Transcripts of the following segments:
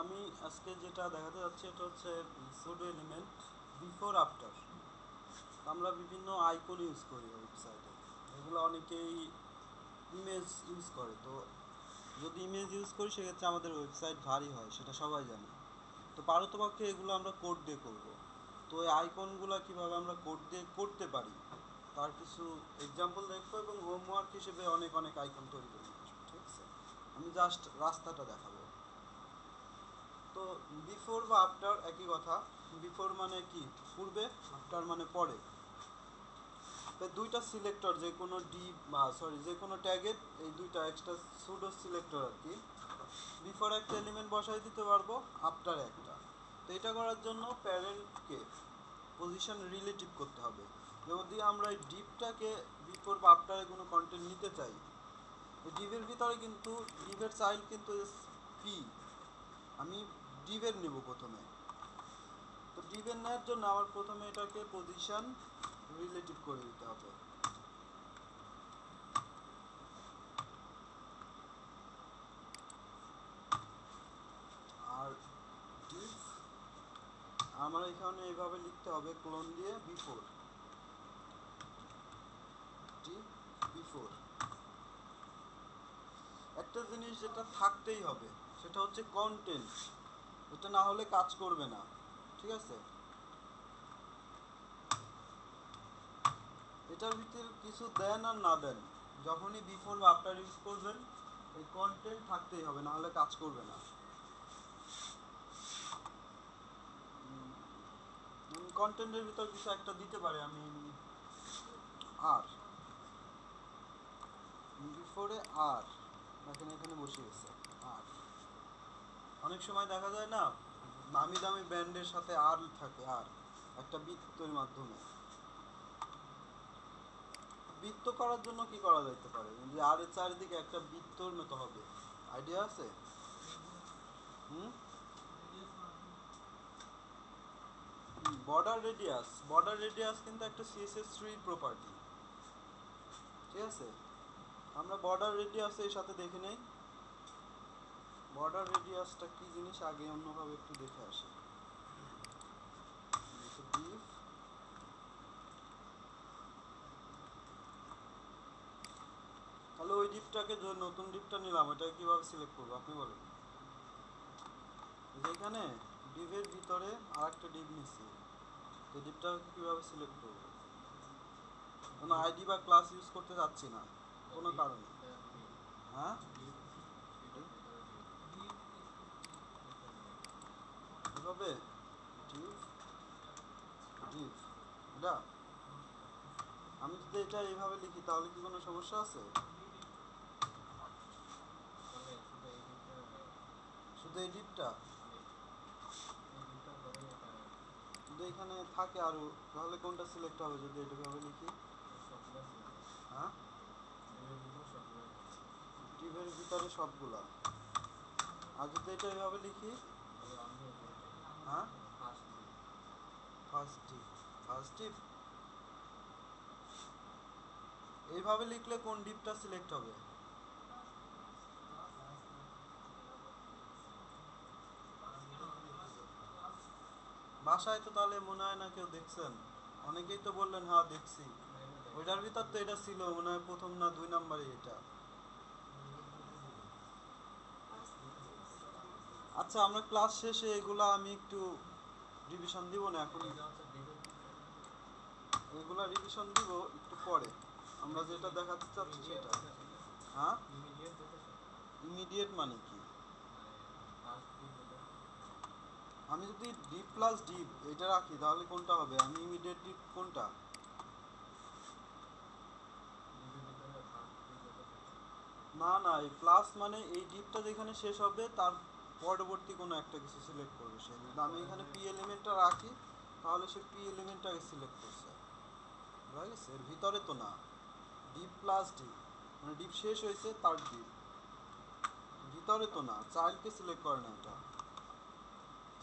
আমি আজকে যেটা দেখাতে যাচ্ছি এটা হচ্ছে সুডো এলিমেন্ট বিফোর আফটার। আমরা বিভিন্ন আইকন ইউজ করি ওয়েবসাইটে, এগুলো অনেকেই ইমেজ ইউজ করে। তো যদি ইমেজ ইউজ করি সেক্ষেত্রে আমাদের ওয়েবসাইট ভারী হয়, সেটা সবাই জানে। তো পারতপক্ষে এগুলো আমরা কোড দিয়ে করব। তো এই আইকনগুলো কীভাবে আমরা কোড দিয়ে করতে পারি তার কিছু এক্সাম্পল দেখবো এবং হোমওয়ার্ক হিসেবে অনেক অনেক আইকন তৈরি করে নিয়ে আসবো, ঠিক আছে? আমি জাস্ট রাস্তাটা দেখাবো। তো বিফোর বা আফটার একই কথা। বিফোর মানে কি পূর্বে, আফটার মানে পরে। তো দুইটা সিলেক্টর, যে কোনো যে কোনো ট্যাগের এই দুইটা এক্সট্রা সুডো সিলেক্টর আর কি। বিফোর একটা এলিমেন্ট বসাই দিতে পারবো, আফটার একটা। তো এটা করার জন্য প্যারেন্টকে পজিশন রিলেটিভ করতে হবে। যদি আমরা এই ডিপটাকে বিফোর বা আফটারে কোনো কন্টেন্ট নিতে চাই, এই ডিভের ভিতরে কিন্তু ডিভের চাইল্ড কিন্তু পি, আমি ডিভের নেব প্রথমে। তো ডিভের নেওয়ার জন্য আমার প্রথমে এটাকে পজিশন রিলেটিভ করে দিতে হবে। আর ডিভ আমার এখানে এইভাবে লিখতে হবে, ক্লোন দিয়ে বিফোর, ডিভ বিফোর। একটা জিনিস যেটা থাকতেই হবে সেটা হচ্ছে কন্টেন্ট, এটা না হলে কাজ করবে না, ঠিক আছে? এটার ভিতরে কিছু দেন আর না দেন, যখনই বিফোর বা আফটার ইউজ করবেন এই কন্টেন্ট থাকতেই হবে, না হলে কাজ করবে না। কন্টেন্টের ভিতর কিছু একটা দিতে পারি আমি, আর বিফোরে আর এখানে এখানে বসে গেছে আর। অনেক সময় দেখা যায় না, নামি দামি ব্র্যান্ডের সাথে আর থাকে, আর একটা বৃত্তের মাধ্যমে। বৃত্ত করার জন্য কি করা যেতে পারে, যে আর এর চারিদিকে একটা বৃত্তর মতো হবে, আইডিয়া আছে? হুম, বর্ডার রেডিয়াস কিন্তু একটা CSS3 প্রপার্টি, ঠিক আছে? আমরা বর্ডার রেডিয়াসের সাথে দেখে নেই বর্ডার রেডিয়াসটা কি জিনিস, আগে অন্যভাবে একটু দেখে আসি। ডিফ, তাহলে ওই ডিপটাকে যে নতুন ডিপটা নিলাম ওইটাকে কিভাবে সিলেক্ট করবো আপনি বলেন। যেখানে ডিভের ভিতরে আর একটা ডিভ নিচ্ছি, তো ডিপটাকে কিভাবে সিলেক্ট করবো? কোনো আইডি বা ক্লাস ইউজ করতে যাচ্ছি না কোনো কারণে। হ্যাঁ, এভাবে ডিভ, ডিভ এটা আমি যদি এটা এইভাবে লিখি তাহলে কি কোনো সমস্যা আছে? শুধু এই ডিপটা যদি এখানে থাকে আরো, তাহলে কোনটা সিলেক্ট হবে যদি এটা ভাবে লিখি? হ্যাঁ, ডিভের ভিতরে সবগুলা। আর যদি এটা এইভাবে লিখি? হ্যাঁ, ফার্স্ট ডিভ, ফার্স্ট ডিভ এইভাবে লিখলে কোন ডিপটা সিলেক্ট হবে? বাসায় তো তাহলে মনে হয় না কেউ দেখছেন, অনেকেই তো বললেন হ্যাঁ দেখছি। ওইটার ভিতর তো এটা ছিল মনে হয় প্রথম না 2 নম্বরে এটা। আচ্ছা, আমরা ক্লাস শেষে এগুলা আমি একটু রিভিশন দিব না এখন, এগুলা রিভিশন দিব একটু পরে। আমরা যেটা দেখাতে চাচ্ছি সেটা। হ্যাঁ, ইমিডিয়েট মানে কি? আমি যদি ডিপ প্লাস ডিপ এটা রাখি তাহলে কোনটা হবে, আমি ইমিডিয়েট ডিপ কোনটা? না না, এই প্লাস মানে এই ডিপটা যেখানে শেষ হবে তার পরবর্তী কোনো একটা কিছু সিলেক্ট করবে সে। যদি আমি এখানে পি এলিমেন্টটা রাখি তাহলে সে পি এলিমেন্টটাকে সিলেক্ট করছে, বুঝা গেছে? এর ভিতরে তো না। ডিপ প্লাস ডিপ মানে ডিপ শেষ হয়েছে তার ডিপ, ভিতরে তো না, চাইল্ডকে সিলেক্ট করে না এটা।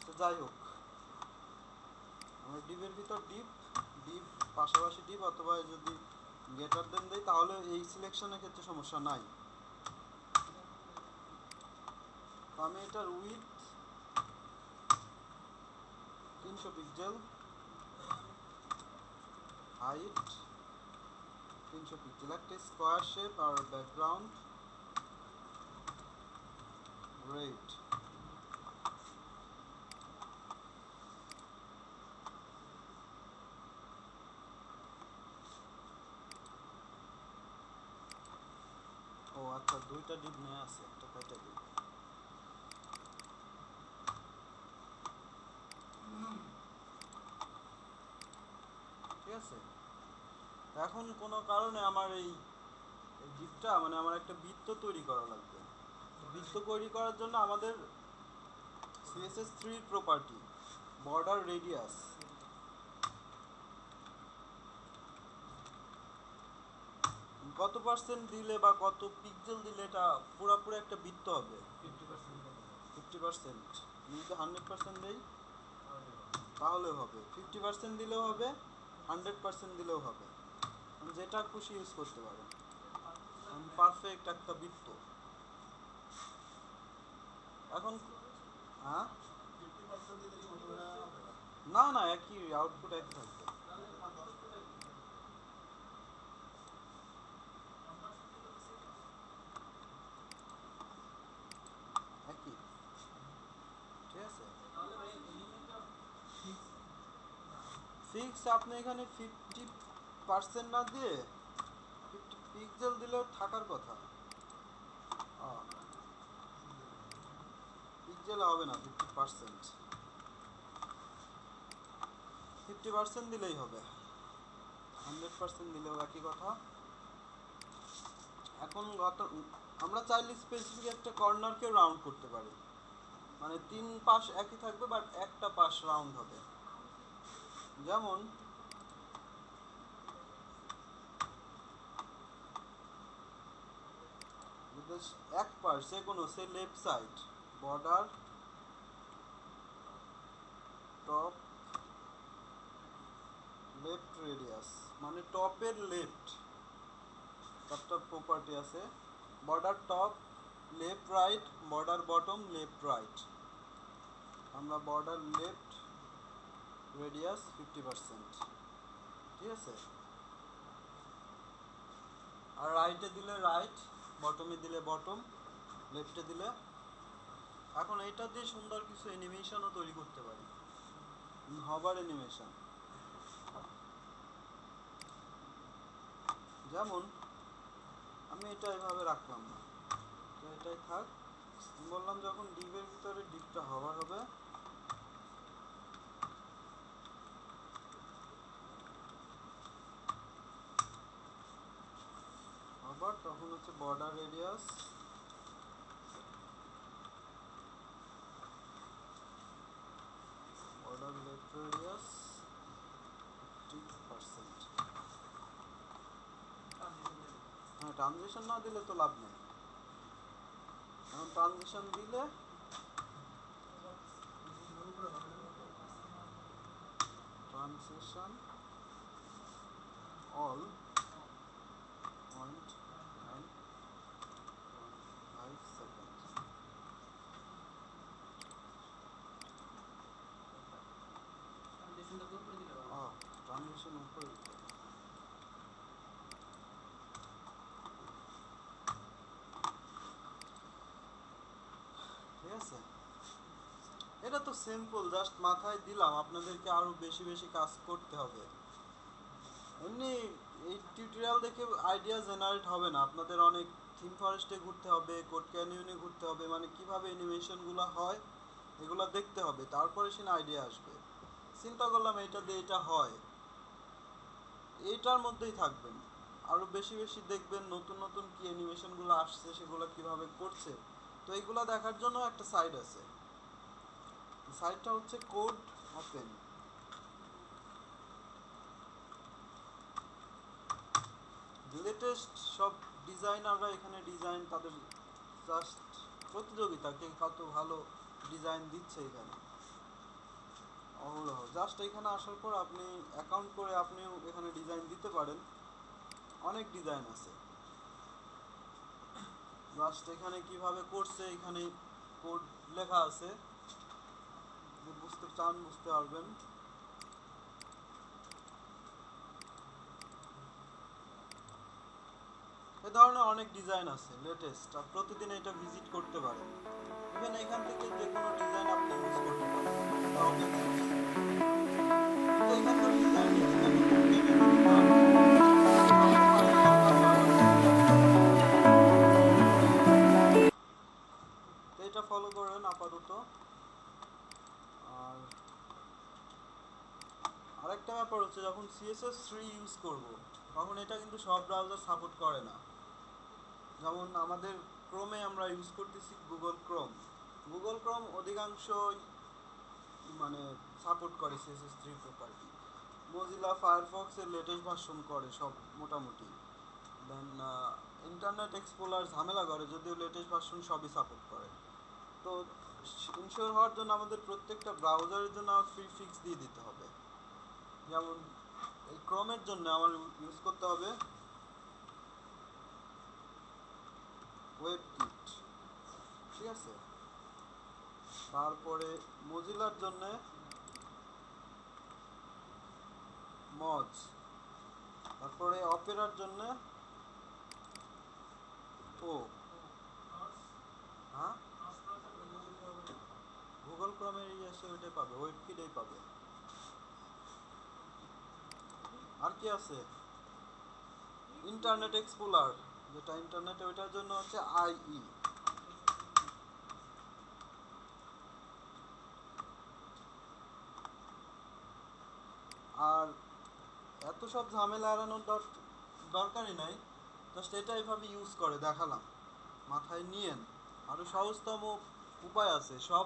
তো যাই হোক, আমরা ডিপের ভিতর ডিপ, ডিপ পাশাপাশি ডিপ অথবা যদি গ্রেটার দেন দেই তাহলে এই সিলেকশনের ক্ষেত্রে সমস্যা নাই। তো আমি এটার উইথ 300 পিক্সেল, হাইট 300 পিক্সেল, একটা স্কোয়ার শেপ আর ব্যাকগ্রাউন্ড রেড। ও আচ্ছা, দুইটা ডিপ নিয়ে আছে, একটা কাইটা দিই। ঠিক আছে, এখন কোনো কারণে আমার এই ডিপটা মানে আমার একটা বৃত্ত তৈরি করা লাগবে। বৃত্ত তৈরি করার জন্য আমাদের CSS3 প্রপার্টি বর্ডার রেডিয়াস, কত পার্সেন্ট দিলে বা কত পিক্সেল দিলে এটা পুরোপুরি একটা বৃত্ত হবে? 50%। যদি 100% দেই তাহলে হবে, 50% দিলেও হবে, 100% দিলেও হবে, যেটা খুশি ইউজ করতে পারেন। পারফেক্ট একটা বৃত্ত। এখন হ্যাঁ, না না, একই আউটপুট একই থাকবে। একই, ঠিক আছে। ফিক্স আপনি এখানে 50% না দিয়ে 50 পিক্সেল দিলেও থাকার কথা। পিক্সেল হবে না, 50%। 50% দিলেই হবে, 100% দিলেও একই কথা। এখন আমরা চাইলে স্পেসিফিক একটা কর্নারকেও রাউন্ড করতে পারি, মানে 3 পাশ একই থাকবে বাট একটা পাশ রাউন্ড হবে। যেমন এক পাশ যে কোনো, সে left side border top left radius, মানে টপের লেফট, চারটা প্রপার্টি আছে, border top left right, border bottom left right. আমরা বর্ডার লেফট রেডিয়াস 50%, ঠিক আছে। আর রাইটে দিলে রাইট, বটমে দিলে বটম, লেফটে দিলে। এখন এইটা দিয়ে সুন্দর কিছু অ্যানিমেশনও তৈরি করতে পারি, হভার অ্যানিমেশন। যেমন আমি এটা এভাবে রাখলাম না, তো এটাই থাক। বললাম যখন ডিপের ভিতরে ডিপটা হভার হবে, হভার, তখন হচ্ছে border radius border left radius 50%। হ্যাঁ, ট্রানজিশন না দিলে তো লাভ নেই। এখন ট্রানজিশন দিলে ট্রানজিশন অল 0.95 সেকেন্ড। ট্রানজিশন উপরে দিতে হবে। ঠিক আছে, এটা তো সিম্পল, জাস্ট মাথায় দিলাম, আপনাদেরকে আরো বেশি বেশি কাজ করতে হবে। এমনি এই টিউটোরিয়াল দেখে আইডিয়া জেনারেট হবে না, আপনাদের অনেক থিম ফরেস্টে ঘুরতে হবে, কোড ক্যানিয়নে ঘুরতে হবে, মানে কিভাবে অ্যানিমেশনগুলো হয় এগুলো দেখতে হবে, তারপরে সে আইডিয়া আসবে। চিন্তা করলাম এটা দিয়ে এটা হয়, এইটার মধ্যেই থাকবেন। আরো বেশি বেশি দেখবেন নতুন নতুন কি অ্যানিমেশনগুলো আসছে, সেগুলো কিভাবে করছে। তো এইগুলো দেখার জন্য একটা সাইট আছে, সাইটটা হচ্ছে কোড ওপেন। লেটেস্ট সব ডিজাইনাররা এখানে ডিজাইন, তাদের জাস্ট প্রতিযোগিতা কে কত ভালো ডিজাইন দিচ্ছে এখানে অহরহ। জাস্ট এখানে আসার পর আপনি অ্যাকাউন্ট করে আপনিও এখানে ডিজাইন দিতে পারেন, অনেক ডিজাইন আছে। জাস্ট এখানে কিভাবে করছে এখানে কোড লেখা আছে, বুঝতে চান বুঝতে পারবেন। এ ধরনের অনেক ডিজাইন আছে লেটেস্ট, আর প্রতিদিন এটা ভিজিট করতে পারেন। ইভেন এখান থেকে যে কোনো ডিজাইন আপনি ইউজ করতে পারেন। কিন্তু এখানকার ডিজাইন এটা ফলো করেন আপাতত। আর আরেকটা ব্যাপার হচ্ছে, যখন CSS3 ইউজ করব তখন এটা কিন্তু সব ব্রাউজার সাপোর্ট করে না। যেমন আমাদের ক্রোমে আমরা ইউজ করতেছি গুগল ক্রোম অধিকাংশই মানে সাপোর্ট করে CSS3 প্রপার্টি। মজিলা ফায়ারফক্সের লেটেস্ট ভার্সন করে সব মোটামুটি। দেন ইন্টারনেট এক্সপ্লোরার ঝামেলা করে, যদিও লেটেস্ট ভার্সন সবই সাপোর্ট করে। তো ইনশিওর হওয়ার জন্য আমাদের প্রত্যেকটা ব্রাউজারের জন্য ফ্রি ফিক্স দিয়ে দিতে হবে। যেমন এই ক্রোমের জন্য আমার ইউজ করতে হবে ওয়েবকিট, ঠিক আছে। তারপরে মজিলার জন্য মজ, তারপরে অপেরার জন্য ও হ্যাঁ গুগল ক্রোমের এসে ওইটাই পাবে, ওয়েবকিটেই পাবে। আর কি আছে, ইন্টারনেট এক্সপ্লোরার যেটা ইন্টারনেটে, ওইটার জন্য হচ্ছে IE। আর এত সব ঝামেলা এড়ানোর দরকারই নাই, জাস্ট এটা এইভাবে ইউজ করে দেখালাম, মাথায় নিয়েন। আরও সহজতম উপায় আছে। সব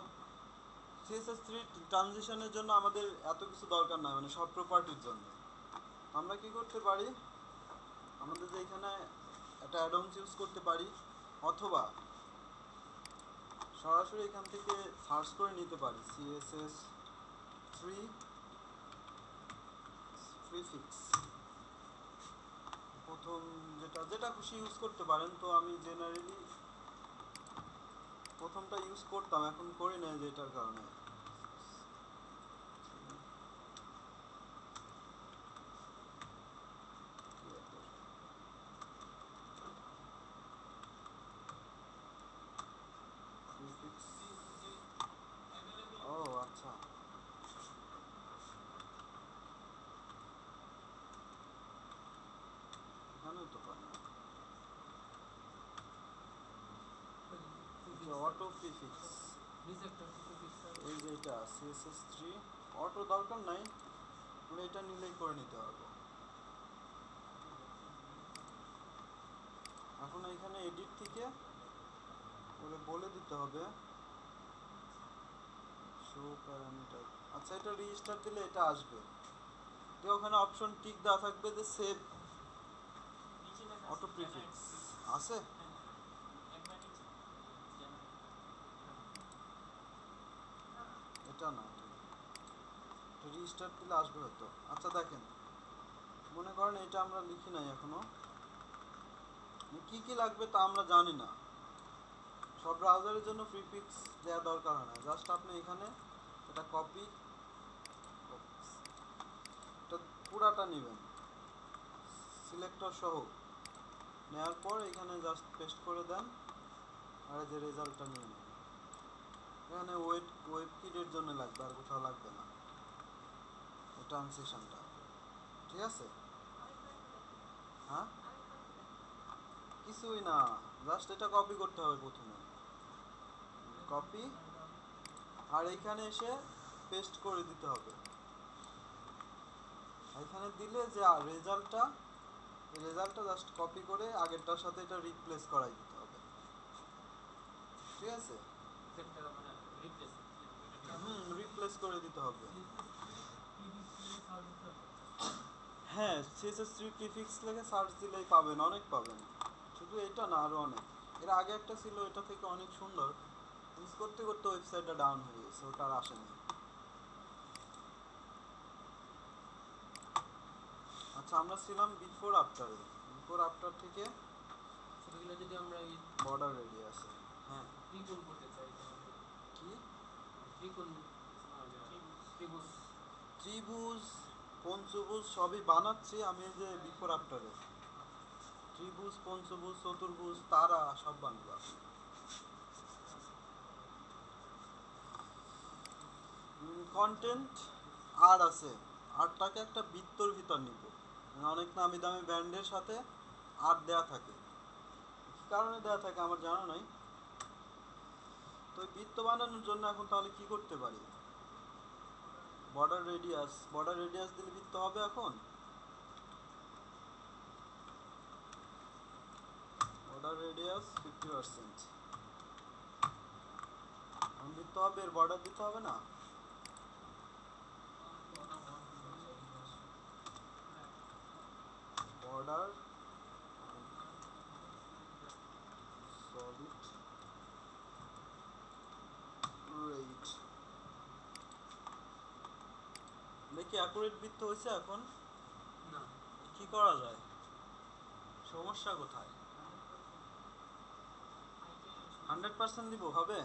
CSS3 ট্রানজিশনের জন্য আমাদের এত কিছু দরকার নাই, মানে সব প্রপার্টির জন্য আমরা কি করতে পারি, আমাদের যে এখানে একটা অ্যাডঅনস ইউজ করতে পারি, অথবা সরাসরি এখান থেকে সার্চ করে নিতে পারি CSS3 প্রিফিক্স। প্রথম যেটা খুশি ইউজ করতে পারেন। তো আমি জেনারেলি প্রথমটা ইউজ করতাম, এখন করি না যেটার কারণে। ও আচ্ছা, এখানেই তো পাই না। অটো প্রিফিক্স এই যে এটা CSS3 অটো দরকার নাই, আমরা এটা নিলেই করে নিতে পারবো। এখন এখানে এডিট থেকে বলে দিতে হবে শো প্যারামিটার। আচ্ছা, এটা রেজিস্টার দিলে এটা আসবে, তো ওখানে অপশন টিক দেওয়া থাকবে যে সেভ অটো প্রিফিক্স আছে। এটা না, রেজিস্টার দিলে আসবে হয়তো। আচ্ছা দেখেন, মনে করেন এটা আমরা লিখি নাই এখনো, কি কি লাগবে তা আমরা জানি না। সব ব্রাউজারের জন্য প্রিফিক্স দেওয়া দরকার হয় না, জাস্ট আপনি এখানে এটা কপি, এটা পুরাটা নেবেন সিলেক্টর সহ, নেওয়ার পর এখানে জাস্ট পেস্ট করে দেন, আর যে রেজাল্টটা নিয়ে নেন। এখানে ওয়েবকিটের জন্য লাগবে, আর কোথাও লাগবে না এই ট্রানজিশনটা, ঠিক আছে। হ্যাঁ কিছুই না, জাস্ট এটা কপি করতে হবে প্রথমে, কপি, আর এইখানে এসে পেস্ট করে দিতে হবে। এখানে দিলে যে রেজাল্টটা জাস্ট কপি করে আগেরটার সাথে এটা রিপ্লেস করাই দিতে হবে, ঠিক আছে। রিপ্লেস করে দিতে হবে। হ্যাঁ, CSS3 প্রিফিক্স লিখে সার্চ দিলেই পাবেন, অনেক পাবেন। শুধু এটা না, আরও অনেক। এর আগে একটা ছিল, এটা থেকে অনেক সুন্দর, ইউজ করতে করতে ওয়েবসাইটটা ডাউন হয়ে গেছে, ওটা আর আসেনি। আচ্ছা, আমরা ছিলাম বিফোর আফটারে। বিফোর আফটার থেকে সেগুলো যদি আমরা এই বর্ডার রেডিয়াসে, হ্যাঁ ত্রিকোণ করতে চাই তাহলে কি ত্রিকোণ ত্রিভুজ ত্রিভুজ পঞ্চভুজ সবই বানাচ্ছি আমি, এই যে বিফোর আফটারে ত্রিভুজ পঞ্চভুজ চতুর্ভুজ তারা সব বানাবো। কন্টেন্ট আর আছে, আরটাকে একটা বৃত্তর ভিতর নিব, অনেক নামি দামি ব্র্যান্ডের সাথে আর দেয়া থাকে, কি কারণে দেয়া থাকে আমার জানা নাই। তো এই বৃত্ত বানানোর জন্য এখন তাহলে কি করতে পারি, বর্ডার রেডিয়াস দিলে বৃত্ত হবে। এখন বর্ডার রেডিয়াস 50%, এখন বৃত্ত হবে, এর বর্ডার দিতে হবে না। বর্ডার সলিড রেড, দেখি অ্যাকুরেট বৃত্ত হয়েছে। এখন না কি করা যায়, সমস্যা কোথায়? 100% দিব, হবে?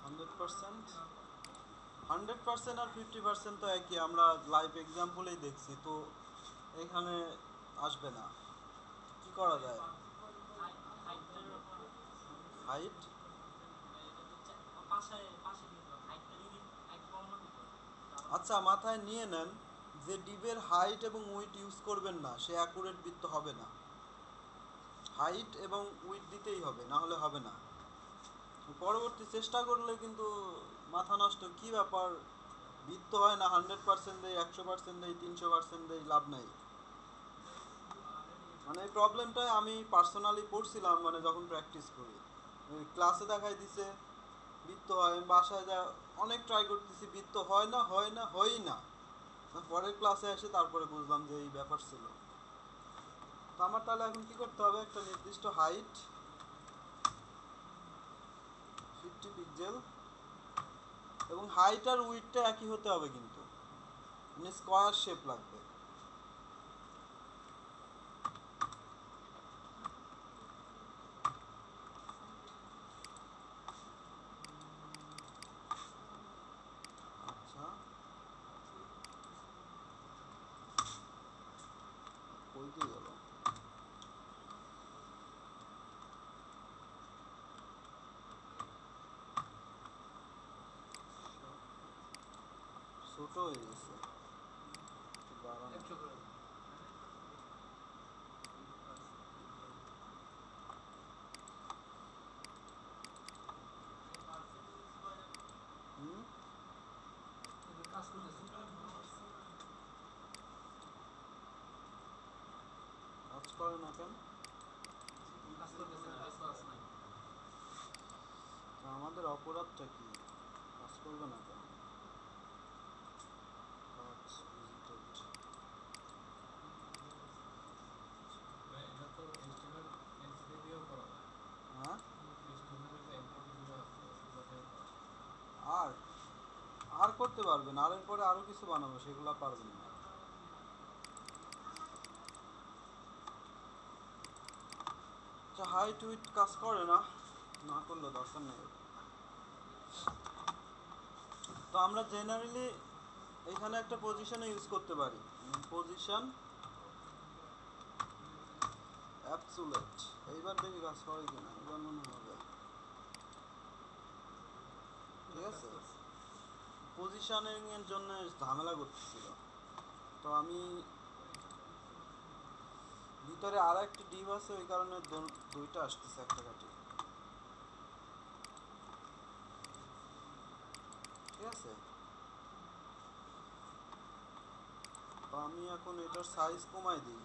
100% আর 50% তো একই, আমরা লাইভ এক্সাম্পলেই দেখছি তো, এখানে আসবে না। কি করা যায়, হাইট আচ্ছা মাথায় নিয়ে নেন যে ডিবের হাইট এবং উইড ইউজ করবেন না সে অ্যাকুরেট বৃত্ত হবে না, হাইট এবং উইড দিতেই হবে, না হলে হবে না। পরবর্তী চেষ্টা করলে কিন্তু মাথা নষ্ট, কি ব্যাপার বৃত্ত হয় না, 100% দেয়, 100% দেয়, 300% দেয়, লাভ নাই। মানে এই প্রবলেমটাই আমি পার্সোনালি পড়ছিলাম, মানে যখন প্র্যাকটিস করি ক্লাসে দেখাই দিছে বৃত্ত হয়, আমি বাসায় যা অনেক ট্রাই করতেছি, বৃত্ত হয় না, হয়ই না। পরের ক্লাসে এসে তারপরে বুঝলাম যে এই ব্যাপার ছিল। তো আমার তাহলে এখন কি করতে হবে, একটা নির্দিষ্ট হাইট 50 পিক্সেল এবং হাইট আর উইডটা একই হতে হবে, কিন্তু মানে স্কোয়ার শেপ লাগবে। আচ্ছা কই দিয়ে গেল, ছোট হয়ে গেছে, একটু বাড়ানো। 100 করে দাও। হুম, তুমি কাজ করতেছো, কাজ করে না কেন? কাজ করতেছে না, কাজ করাস নাই। তা আমাদের অপরাধটা কি, কাজ করবে না কেন? কাজ visited, এটা তো HTML এনটিটি দিয়েও করা যায়। হ্যাঁ HTML এর এনটিটি গুলো আছে ওগুলো দিয়েও করা যায়। আর আর করতে পারবেন, আর এরপরে আরো কিছু বানাবো, সেগুলো পারবেন না। আচ্ছা হাইট উইড কাজ করে না, না করলে দরকার নেই। তো আমরা জেনারেলি এখানে একটা পজিশনে ইউজ করতে পারি, পজিশন অ্যাবসুলেট। এইবার দেখি কাজ করে কিনা, এবার মনে হবে। ঠিক কাজ আছে, করছে। পজিশনিং এর জন্য ঝামেলা করতেছিল। তো আমি ভিতরে আর একটা ডিভ আছে, ওই কারণে দুইটা আসতেছে একটা কাটি। ঠিক আছে, তো আমি এখন এটার সাইজ কমাই দিই,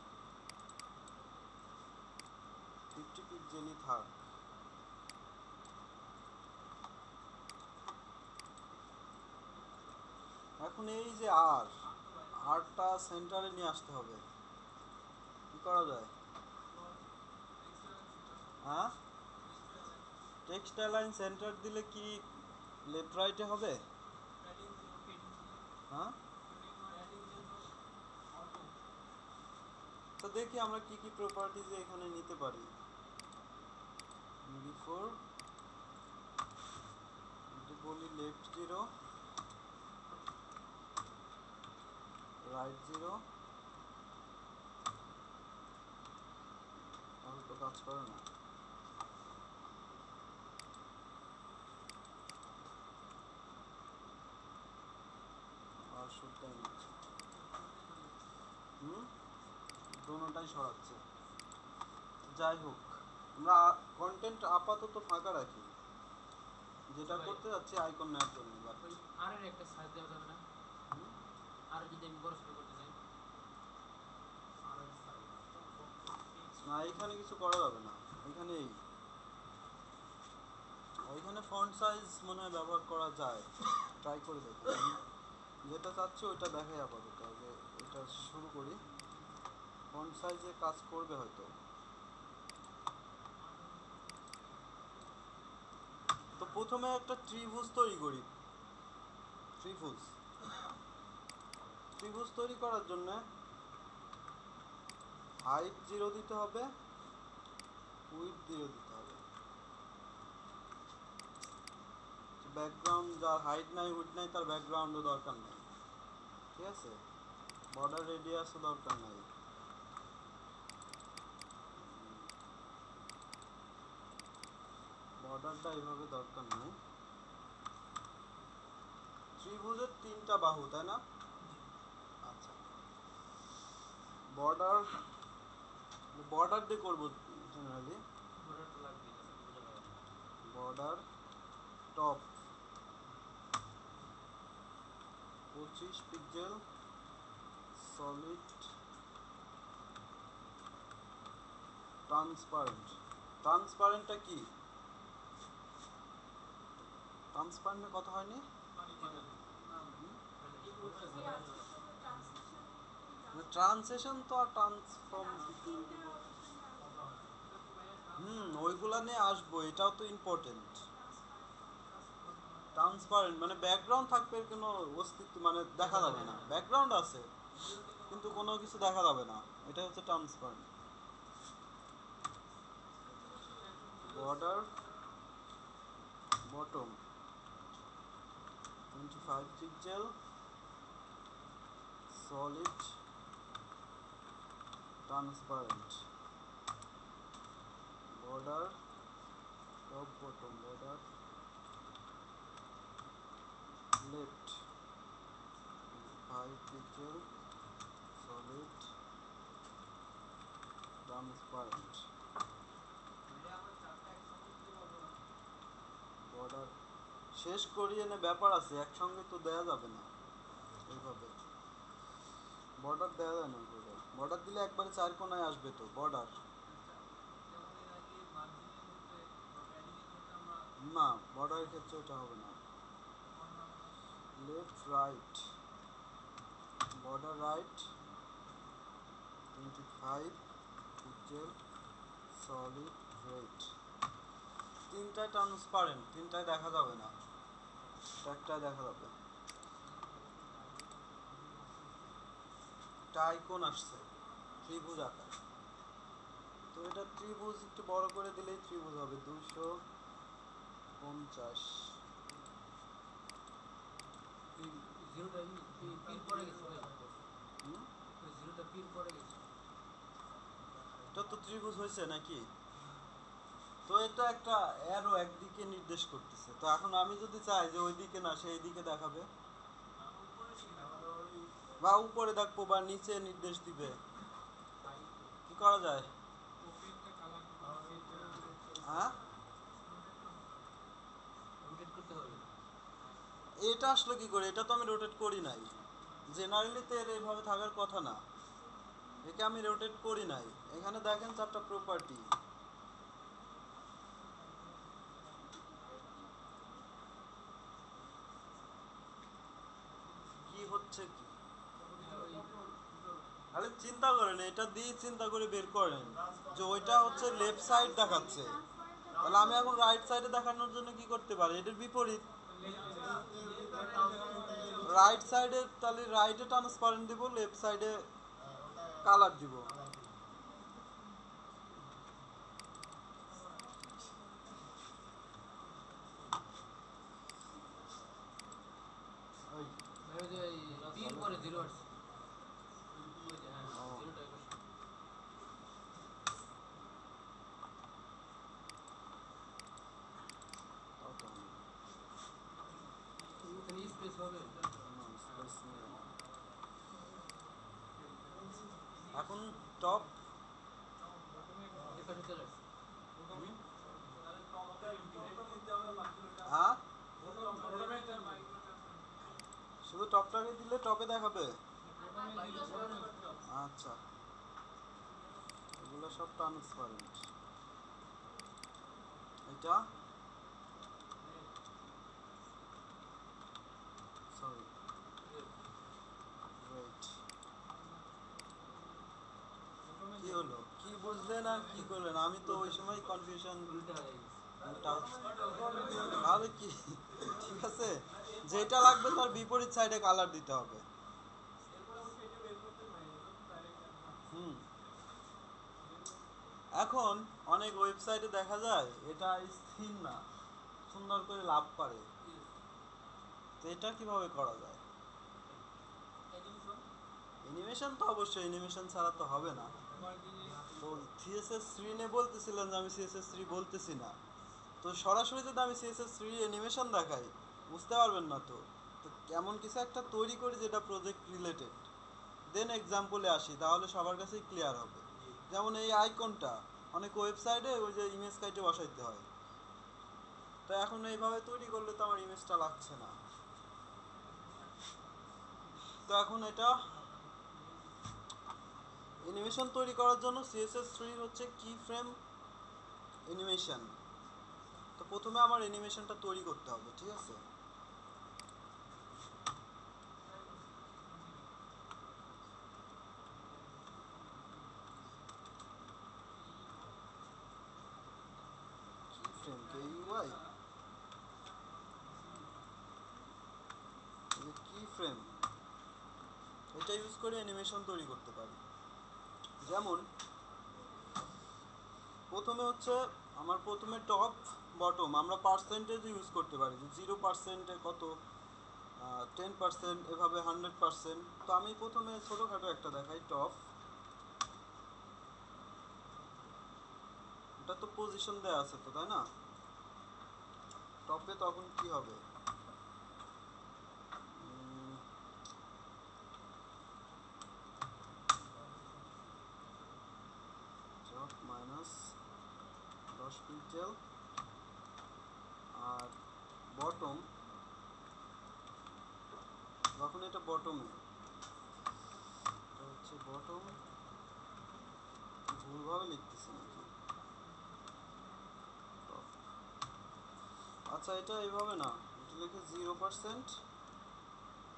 50 পিক্সেলই থাক। এখন এই যে আরটা সেন্টারে নিয়ে আসতে হবে, কি করা যায়? হ্যাঁ, টেক্সট অ্যালাইন সেন্টার দিলে কি লেফট রাইটে হবে? হ্যাঁ, তো দেখি আমরা কি কি প্রপার্টিজ এখানে নিতে পারি। বিফোর যদি বলি লেফট 0 রাইট 0 তাহলে তো কাজ করে না। আর শুধটাই না, দোনোটাই সরাচ্ছে। যাই হোক, আমরা কন্টেন্ট আপাতত ফাঁকা রাখি, যেটা করতে যাচ্ছি আইকন নেওয়ার জন্য। বাট ওই আর এর একটা সাইজ দেওয়া যাবে না? আর যদি আমি বড় ছোট করতে চাই, আর এর সাইজ না, এখানে কিছু করা যাবে না, এখানে ওইখানে ফন্ট সাইজ মনে হয় ব্যবহার করা যায়, ট্রাই করে দেখি। আমি যেটা চাচ্ছি ওইটা দেখাই আপাতত, আগে এটা শুরু করি। ফন্ট সাইজে কাজ করবে হয়তো। তো প্রথমে একটা ত্রিভুজ তৈরি করি। ত্রিভুজ তৈরি করার জন্য হাইট 0 দিতে হবে, উইডথ 0 দিতে হবে। ব্যাকগ্রাউন্ড যার হাইট নাই উইডথ নাই তার ব্যাকগ্রাউন্ডও দরকার নেই, ঠিক আছে। বর্ডার রেডিয়াসও দরকার নাই। বর্ডারটা এইভাবে দরকার নেই। ত্রিভুজের 3টা বাহু, তাই না? আচ্ছা, বর্ডার দিয়ে করবো জেনারেলি। বর্ডার তো লাগবে, তাছাড়া তো বোঝা যাবে না। বর্ডার টপ 25 পিক্সেল সলিড ট্রান্সপারেন্টটা কি? ট্রান্সপারেন্টের কথা হয়নি? ট্রান্সলেশন তো আর ট্রান্সফর্ম, ওইগুলা নিয়ে আসবো, এটাও তো ইম্পর্টেন্ট। ট্রান্সপারেন্ট মানে ব্যাকগ্রাউন্ড থাকবে, কোনো অস্তিত্ব মানে দেখা যাবে না। ব্যাকগ্রাউন্ড আছে কিন্তু কোনো কিছু দেখা যাবে না, এটা হচ্ছে transparent. Border bottom 25 pixel solid transparent. Border top bottom, border left 5 pixel solid transparent. Border শেষ করিয়ে নে, ব্যাপার আছে, একসঙ্গে তো দেয়া যাবে না এইভাবে। বর্ডার দেওয়া যায় না ওইভাবে, বর্ডার দিলে একবারে 4 কোণায় আসবে তো বর্ডার। যেমন এর আগে মার্জিনের ক্ষেত্রে বা প্যাডিং এর ক্ষেত্রে আমরা না, বর্ডারের ক্ষেত্রে ওটা হবে না। Left right, border right 25 pixel solid red. 3টায় ট্রান্সপারেন্ট, 3টায় দেখা যাবে না, একটাই দেখা যাবে। একটা আইকন আসছে ত্রিভুজ আকার, তো এটা ত্রিভুজ একটু বড় করে দিলেই ত্রিভুজ হবে। 250 জিরোটা পিন পড়ে গেছে ভাই, হুম, ওই জিরোটা পিন পড়ে গেছে। এটা তো ত্রিভুজ হয়েছে নাকি? তো এটা একটা অ্যারো একদিকে নির্দেশ করতেছে, তো এখন আমি যদি চাই যে ওই দিকে না সেই দিকে দেখাবে, উপরের দিকে দেখাবো, বা উপরে দেখবো বা নিচে নির্দেশ দিবে, কি করা যায়? ওপেনটা কালার করতে হ্যাঁ, রোটেট করতে হবে। এটা আসলো কি করে? এটা তো আমি রোটেট করি নাই। জেনারেলি তো এর এইভাবে থাকার কথা না, একে আমি রোটেট করি নাই। এখানে দেখেন 4টা প্রপার্টি, কি হচ্ছে কি? হ্যাঁ, ওই তাহলে চিন্তা করেন, এটা দিয়ে চিন্তা করে বের করেন যে ওইটা হচ্ছে লেফট সাইড দেখাচ্ছে, তাহলে আমি এখন রাইট সাইডে দেখানোর জন্য কি করতে পারি? এটার বিপরীত রাইট সাইডে, তাহলে রাইটে ট্রান্সপারেন্ট দিব, লেফট সাইডে কালার দিব। জিরো আসছে ওই যে হ্যাঁ ও। জিরোটাই বসে তাও তো আমি এখানে স্পেস হবে স্পেস নেবে না। এখন টপ এপাশে চলে আসছে হ্যাঁ শুধু টপটাকে দিলে টপে দেখাবে। আচ্ছা এগুলো সব ট্রান্সপারেন্ট। এটা সরি ওয়েট কি হলো কি বুঝলেন আর কি করলেন আমি তো ওই সময় কনফিউশন উল্টা হয়ে গেছে তাহলে কি ঠিক আছে যেটা লাগবে তার বিপরীত সাইডে কালার দিতে হবে। হুম এখন অনেক ওয়েবসাইটে দেখা যায় এটা স্থির না সুন্দর করে লাভ পারে তো এটা কিভাবে করা যায়। অ্যানিমেশন তো অবশ্যই অ্যানিমেশন ছাড়া তো হবে না। তো CSS3 নিয়ে বলতেছিলেন যে আমি CSS3 বলতেছি না তো সরাসরি যদি আমি CSS3 অ্যানিমেশন দেখাই বুঝতে পারবেন না তো তো এমন কিছু একটা তৈরি করি যেটা প্রজেক্ট রিলেটেড দেন এক্সাম্পলে আসি তাহলে সবার কাছেই ক্লিয়ার হবে। যেমন এই আইকনটা অনেক ওয়েবসাইটে ওই যে ইমেজ কাইটে বসাইতে হয় তো এখন এইভাবে তৈরি করলে তো আমার ইমেজটা লাগছে না। তো এখন এটা অ্যানিমেশন তৈরি করার জন্য CSS3 হচ্ছে কি ফ্রেম অ্যানিমেশন। তো প্রথমে আমার অ্যানিমেশনটা তৈরি করতে হবে ঠিক আছে। কি ফ্রেম KUI কি ফ্রেম এটা ইউজ করে অ্যানিমেশন তৈরি করতে পারি। যেমন প্রথমে হচ্ছে আমার প্রথমে টপ বটম আমরা পার্সেন্টেজ ইউজ করতে পারি যে 0%-এ কত 10% এভাবে 100%। তো আমি প্রথমে ছোটোখাটো একটা দেখাই টপ এটা তো পজিশন দেওয়া আছে তো তাই না টপে তখন কি হবে টপ মাইনাস 10 পিক্সেল আর বটম যখন এটা বটমে এটা হচ্ছে বটম ভুলভাবে লিখতেছি নাকি টপ আচ্ছা এটা এইভাবে না এটা লিখে 0%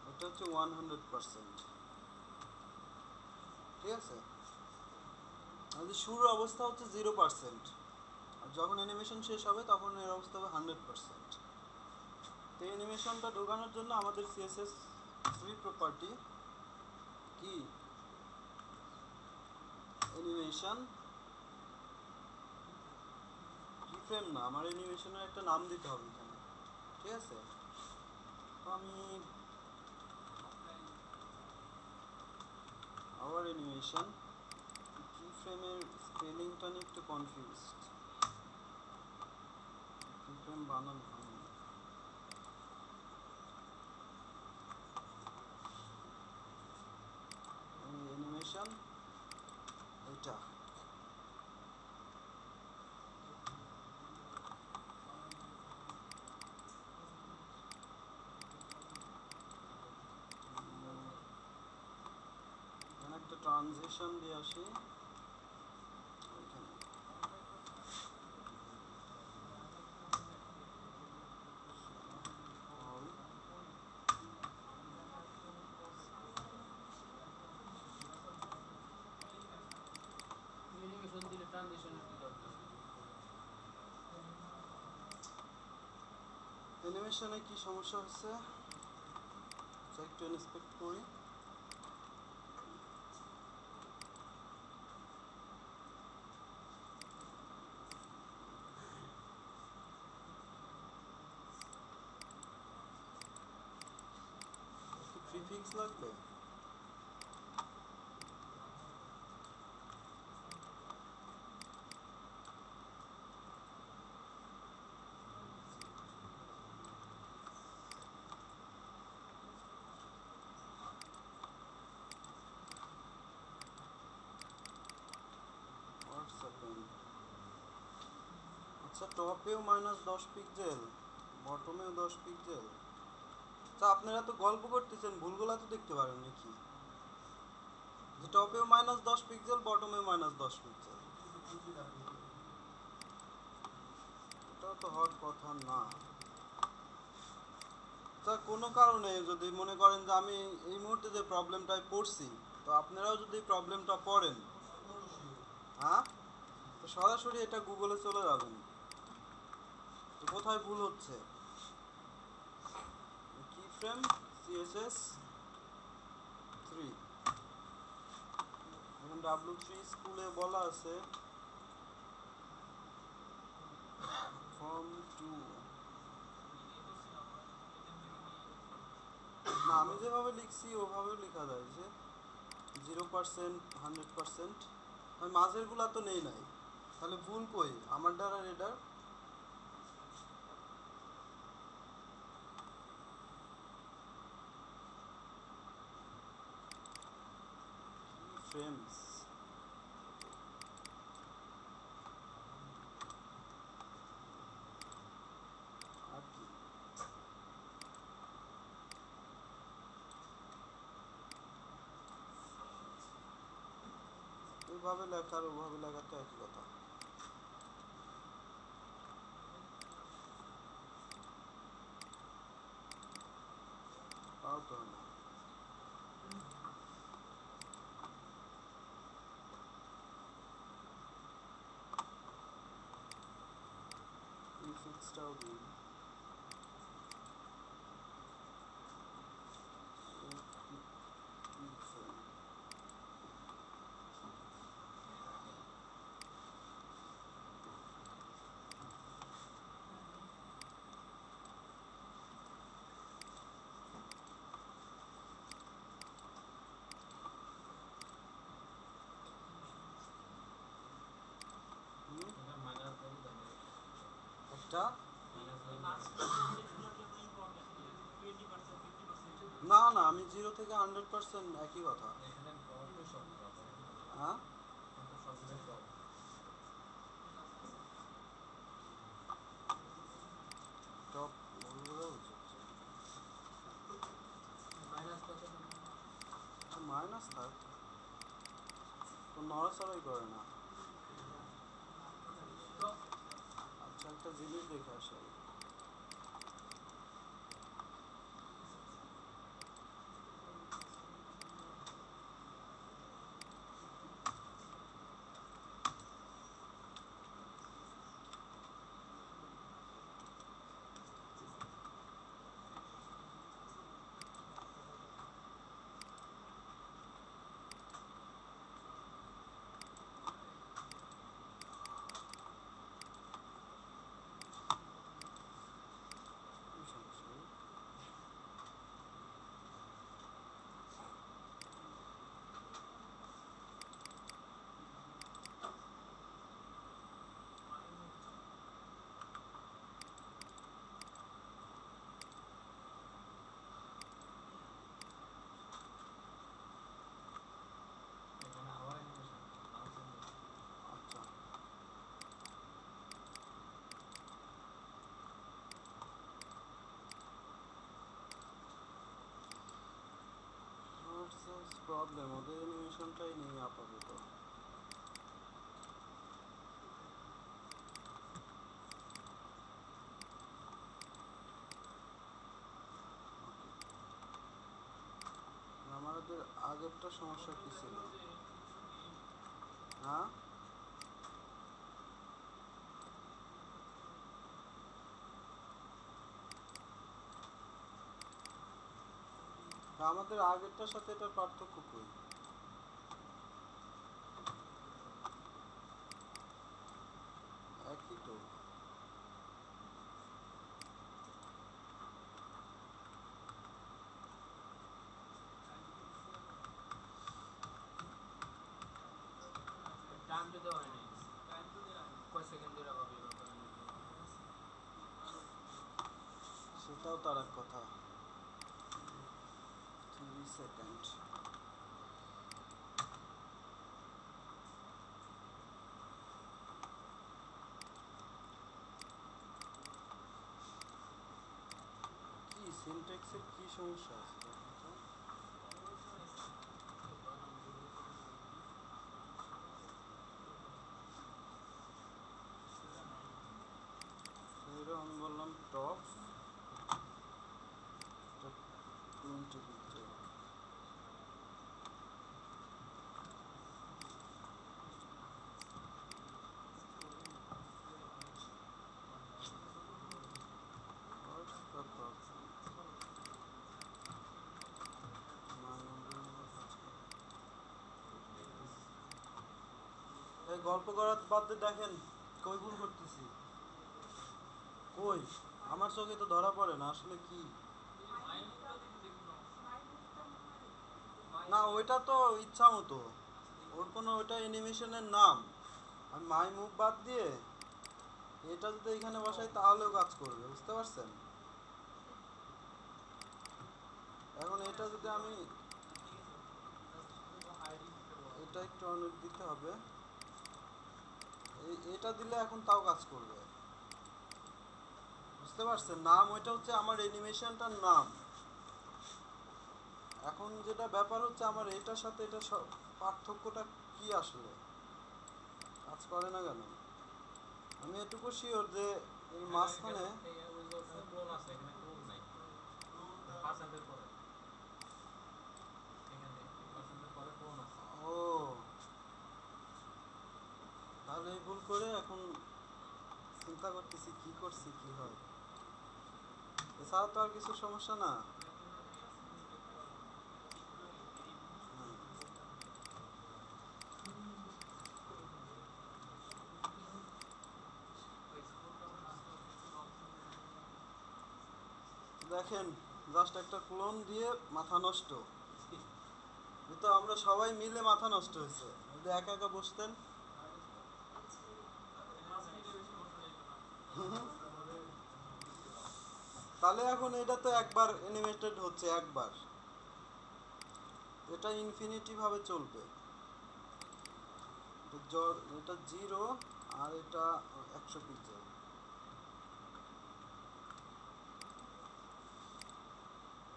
এটা হচ্ছে 100% ঠিক আছে। আমাদের শুরুর অবস্থা হচ্ছে 0% আর যখন অ্যানিমেশন শেষ হবে তখন এর অবস্থা হবে 100%। তো অ্যানিমেশনটা ঢোকানোর জন্য আমাদের CSS3 প্রপার্টি কি অ্যানিমেশন কিফ্রেম না আমার অ্যানিমেশনের একটা নাম দিতে হবে এখানে ঠিক আছে। তো আমি আবার অ্যানিমেশন কিফ্রেমের স্পেলিংটা নিয়ে একটু কনফিউজড কিফ্রেম বানানো হয়নি অ্যানিমেশন এটা এখানে একটা ট্রানজিশন দিয়ে আসি এখানে all অ্যানিমেশন দিলে ট্রানজিশনের কি দরকার অ্যানিমেশনে কি সমস্যা হচ্ছে একটু ইন্সপেক্ট করি। প্রিফিক্স লাগবে আচ্ছা টপেও -10 পিক্সেল, বটমেও 10 পিক্সেল। আচ্ছা আপনারা তো গল্প করতেছেন, ভুলগুলা তো দেখতে পারেন নাকি? যে টপেও -10 পিক্সেল, বটমেও -10 পিক্সেল, এটা তো হওয়ার কথা না। আচ্ছা কোনো কারণে যদি মনে করেন যে আমি এই মুহূর্তে যে প্রবলেমটায় পড়ছি, তো আপনারাও যদি প্রবলেমটা পড়েন, হ্যাঁ, তো সরাসরি এটা গুগলে চলে যাবেন যে কোথায় ভুল হচ্ছে। কি ফ্রেম সিএসএস 3, এখন W3 স্কুলে বলা আছে ফর্ম 2। না আমি যেভাবে লিখছি ওভাবেও লেখা যায় যে 0%, 100%। আমি মাঝের গুলা তো নেই নাই, তাহলে ভুল কই আমার দ্বারা এটার? ফ্রেমস আর কি, ওইভাবে লেখার ওভাবে লেখা তো একই কথা। তাও তো হয় না। প্রিফিক্সটাও দিই। এটা মাইনাস দেবো তাহলে একটা মাইনাস না না, আমি 0 থেকে 100% একই কথা। এখানে টপে সব টপ, হ্যাঁ কিন্তু সবগুলো টপ। টপ ভুলগুলো হচ্ছে, মাইনাস কত? মাইনাস থাক, তো নড়াচড়াই করে না। আচ্ছা একটা জিনিস দেখে আসি। কি সমস্যা ভাই? এখানে আবার অ্যানিমেশন আচ্ছা প্রবলেম, ওদের অ্যানিমেশনটাই নেই আপাতত। আমাদের আগেরটা সমস্যা কি ছিল? হ্যাঁ আমাদের আগেরটার সাথে এটার পার্থক্য কই? একই তো। টাইম তো দেওয়া হয় নাই, কয় সেকেন্ড ধরে হবে এবার করেন। সেটাও তার এক কথা, 3 সেকেন্ড। টেক্সের কি সমস্যা আছে দেখো তো। এরকম আমি বললাম top 20 pixel. What's the problem? এই গল্প করার বাদ দিয়ে দেখেন কই ভুল করতেছি। কই আমার চোখে তো ধরা পড়ে না আসলে কি। না ওইটা তো ইচ্ছা মতো, ওর কোনো ওইটা অ্যানিমেশনের নাম। আমি মাই মুভ বাদ দিয়ে এটা যদি এখানে বসাই তাহলেও কাজ করবে, বুঝতে পারছেন। এখন এটা যদি আমি এটা একটু অনেক দিতে হবে, এটা দিলে এখন তাও কাজ করবে, বুঝতে পারছেন। নাম ওইটা হচ্ছে আমার অ্যানিমেশনটার নাম। এখন যেটা ব্যাপার হচ্ছে আমার এটার সাথে এটা পার্থক্যটা কি আসলে কাজ করে না কেন। আমি এটুকু শিওর যে এর মাঝখানে ক্লোন আছে, এখানে ক্লোন নাই। পার্সেন্টের পরে এখানে পার্সেন্টের পরে ক্লোন আছে। ও তাহলে এই ভুল করে এখন চিন্তা করতেছি কি করছি কি হয়। এছাড়া তো আর কিছু সমস্যা না। হুম। দেখেন জাস্ট একটা ক্লোন দিয়ে মাথা নষ্ট। তো আমরা সবাই মিলে মাথা নষ্ট হয়েছে, যদি একা একা বসতেন। তাহলে এখন এটা তো একবার অ্যানিমেটেড হচ্ছে একবার, এটা ইনফিনিটি ভাবে চলবে। এটা 0 আর এটা 100 পিক্সেল।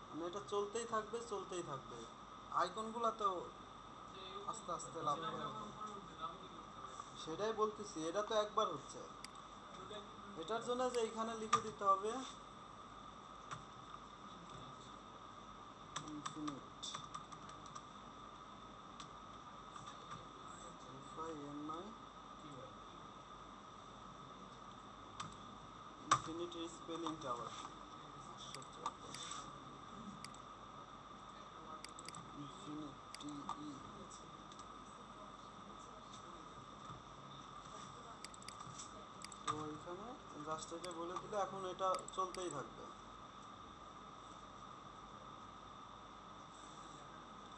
মানে এটা চলতেই থাকবে চলতেই থাকবে। আইকনগুলো তো আস্তে আস্তে লাভ করে। সেটাই বলতেছি, এটা তো একবার হচ্ছে। এটার জন্য যে এখানে লিখে দিতে হবে ইনফিনিট FINI ইনফিনিটির স্পেলিংটা আবার আশ্চর্য। ইনফিনিটি তো এখানে জাস্ট এটা বলে দিলে এখন এটা চলতেই থাকবে।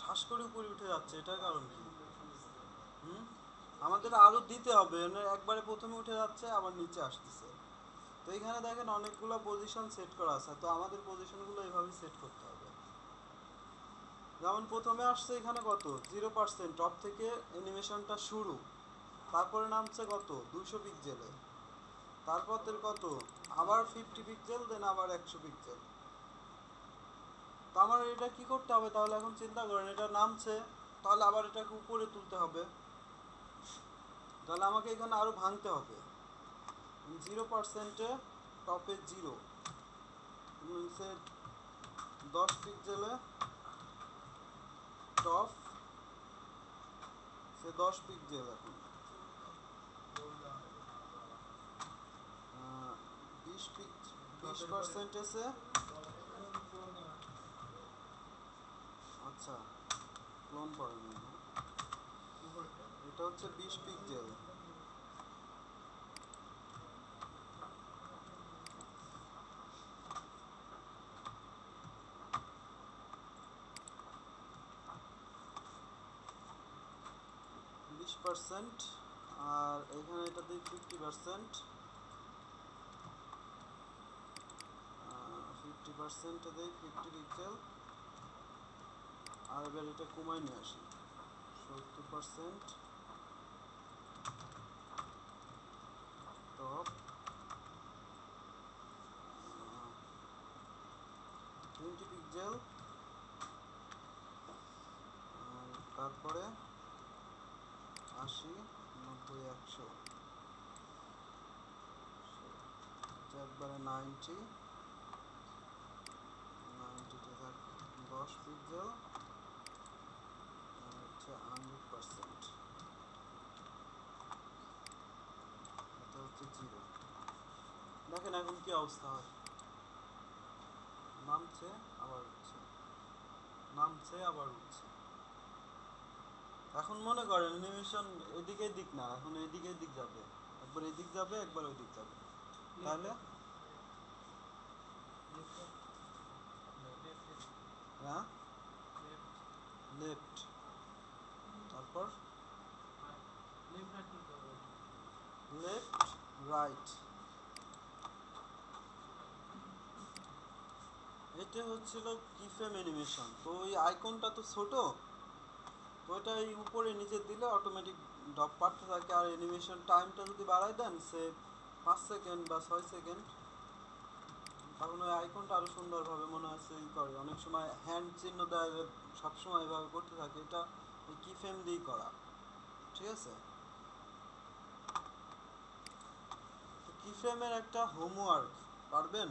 ঠাস করে উপরে উঠে যাচ্ছে, এটার কারণ কি? হুম, আমাদের আরো দিতে হবে, মানে একবারে প্রথমে উঠে যাচ্ছে আবার নিচে আসতেছে। তো এখানে দেখেন অনেকগুলো পজিশন সেট করা আছে, তো আমাদের পজিশনগুলো এইভাবেই সেট করতে হবে। যেমন প্রথমে আসছে এখানে কত 0%, টপ থেকে অ্যানিমেশনটা শুরু, তারপরে নামছে কত 200 পিক্সেলে, তারপর কত আবার 50 পিক্সেল, দেন আবার 100 পিক্সেল। তো আমার এটা কি করতে হবে তাহলে, এখন চিন্তা করেন এটা নামছে, তাহলে আবার এটাকে উপরে তুলতে হবে, তাহলে আমাকে এখানে আরো ভাঙতে হবে। 0%-এ টপে 0, নিচে 10 পিক্সেলে টপ, সে 10 পিক্সেল। এখন 20% এসে, আচ্ছা ক্লোন পড়েনি না, এটা হচ্ছে 20 পিক্সেল। আর এখানে এটা দিই 50%, 50%-এ দিই 50 পিক্সেল। আর এবার এটা কমাই নিয়ে আসি 70%, টপ 20 পিক্সেল, তারপরে 80, 90, 100, একবারে 90, 90তে থাক 10 পিক্সেল, হচ্ছে 100%, এটা হচ্ছে 0। দেখেন এখন কি অবস্থা হয়, নামছে আবার উঠছে, নামছে আবার উঠছে। এখন মনে করেন অ্যানিমেশন এদিকে দিক না, এখন এদিকে দিক যাবে, একবার এদিক যাবে একবার ওই দিক যাবে, তাহলে হ্যাঁ লেফট, তারপর লেফট রাইট। এটা হচ্ছিল কিফ্রেম অ্যানিমেশন। তো ওই আইকনটা তো ছোট, তো ওটা এই উপরে নিচে দিলে অটোমেটিক ডপ পাঠতে থাকে। আর অ্যানিমেশন টাইমটা যদি বাড়ায় দেন সে 5 সেকেন্ড বা 6 সেকেন্ড, তখন ওই আইকনটা আরও সুন্দরভাবে মনে হচ্ছে ই করে। অনেক সময় হ্যান্ড চিহ্ন দেয়, সবসময় এভাবে করতে থাকে, এটা এই কিফ্রেম দিয়েই করা, ঠিক আছে? তো কিফ্রেমের একটা হোমওয়ার্ক পারবেন?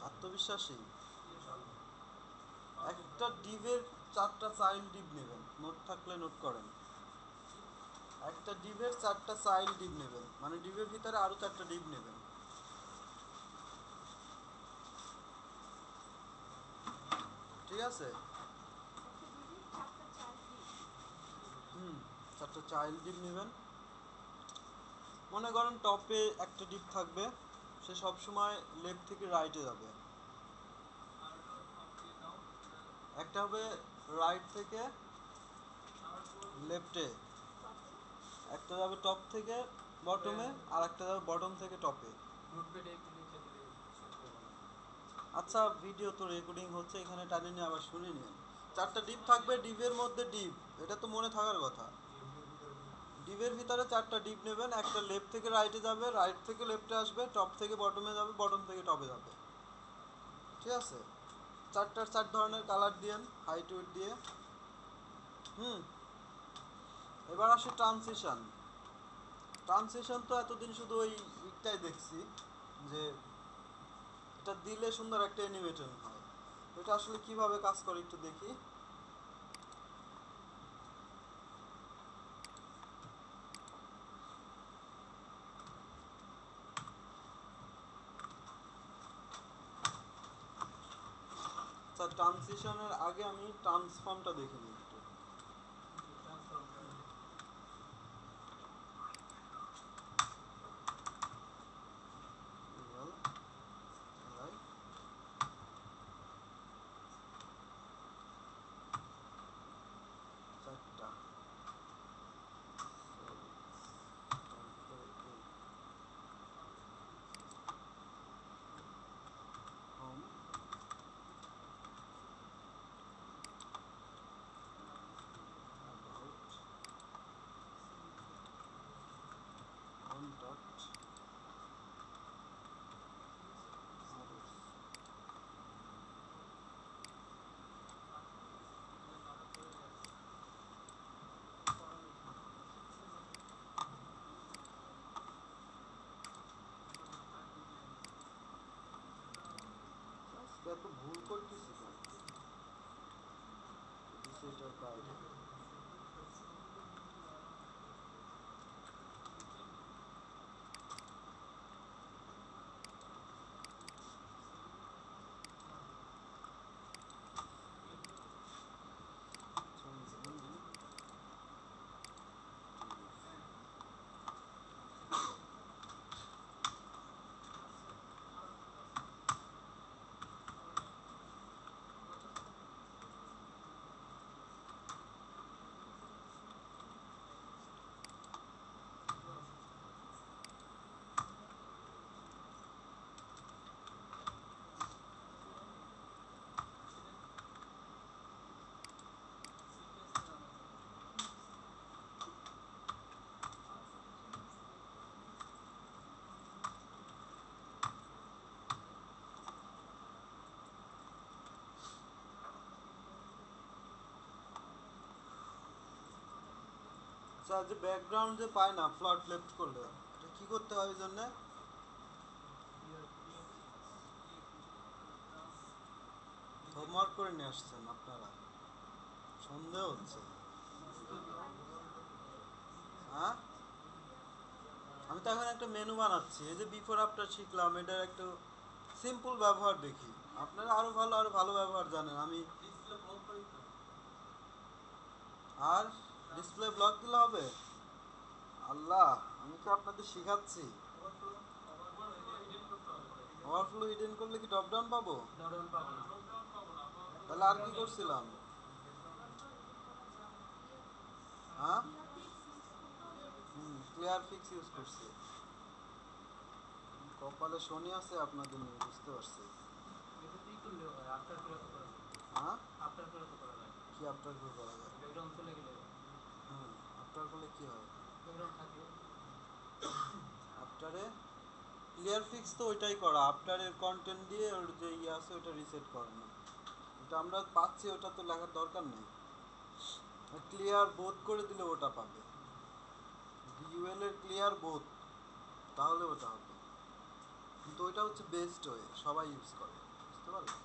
আত্মবিশ্বাসী একটা ডিভের 4টা চাইল্ড ডিভ নেবেন, নোট থাকলে নোট করেন। একটা ডিভের 4টা চাইল্ড ডিভ নেবেন, মানে ডিভের ভিতরে আরো 4টা ডিভ নেবেন, ঠিক আছে? 4টা চাইল্ড ডিভ নেবেন। মনে করেন টপে একটা ডিভ থাকবে, সে সবসময় লেফট থেকে রাইটে যাবে। একটা হবে রাইট থেকে লেফটে, একটা যাবে টপ থেকে বটমে, আর একটা যাবে বটম থেকে টপে। আচ্ছা ভিডিও তো রেকর্ডিং হচ্ছে, এখানে টানে নিয়ে আবার শুনে নিন। 4টা ডিপ থাকবে, ডিপের মধ্যে ডিপ, এটা তো মনে থাকার কথা। ডিপের ভিতরে 4টা ডিপ নেবেন, একটা লেফট থেকে রাইটে যাবে, রাইট থেকে লেফটে আসবে, টপ থেকে বটমে যাবে, বটম থেকে টপে যাবে, ঠিক আছে? 4টার 4 ধরনের কালার দিয়েন হাইট উইডথ দিয়ে। এবার আসে ট্রানজিশন। ট্রানজিশন তো এতদিন শুধু ওই উইকটাই দেখছি যে এটা দিলে সুন্দর একটা অ্যানিমেশন হয়, এটা আসলে কিভাবে কাজ করে একটু দেখি। আচ্ছা ট্রানজিশনের আগে আমি ট্রান্সফর্মটা দেখে নিই একটু। চারটা হোম, অ্যাবাউট, কন্টাক্ট, আদার্স। এত ভুল করতেছি কেন? সেটার বাইরে আচ্ছা, যে ব্যাকগ্রাউন্ড যে পায় না ফ্লট লেফট করলে, এটা কি করতে হয় ওই জন্য? হোমওয়ার্ক করে নিয়ে আসছেন আপনারা? সন্দেহ হচ্ছে। হ্যাঁ, আমি তো এখন একটা মেনু বানাচ্ছি। এই যে বিফোর আফটার শিখলাম, এটার একটু সিম্পল ব্যবহার দেখি। আপনারা আরো ভালো ব্যবহার জানেন। আমি আর ডিসপ্লে ব্লক দিলে হবে? আল্লাহ, আমি কি আপনাদের শিখাচ্ছি? ওভারফ্লো হিডেন করলে কি ড্রপ ডাউন পাবো? লকডাউন পাবো না। তাহলে আর কি করছিলাম? হ্যাঁ, ক্লিয়ার ফিক্স ইউজ করছি। কপালে শনি আছে আপনাদের নিয়ে, বুঝতে পারছি। এটা তুই করলেও হয়, আফটার করে তো করা যায়। হ্যাঁ, আফটার করে তো করা যায়। কি আফটার করে করা যায়? ব্যাকগ্রাউন্ড চলে গেলে হ্যাঁ, আফটার করলে কি হয়? ব্যাকগ্রাউন্ড থাকবে। আফটারে ক্লিয়ার ফিক্স তো ওইটাই করা, আফটারের কন্টেন্ট দিয়ে ওর যে ইয়ে আছে ওটা রিসেট করানো। ওটা আমরা পাচ্ছি, ওটা তো লেখার দরকার নেই। ক্লিয়ার বোথ করে দিলে ওটা পাবে, ইউএল এর ক্লিয়ার বোথ, তাহলে ওটা হবে। কিন্তু ওইটা হচ্ছে বেস্ট ওয়ে, সবাই ইউজ করে, বুঝতে পারলে?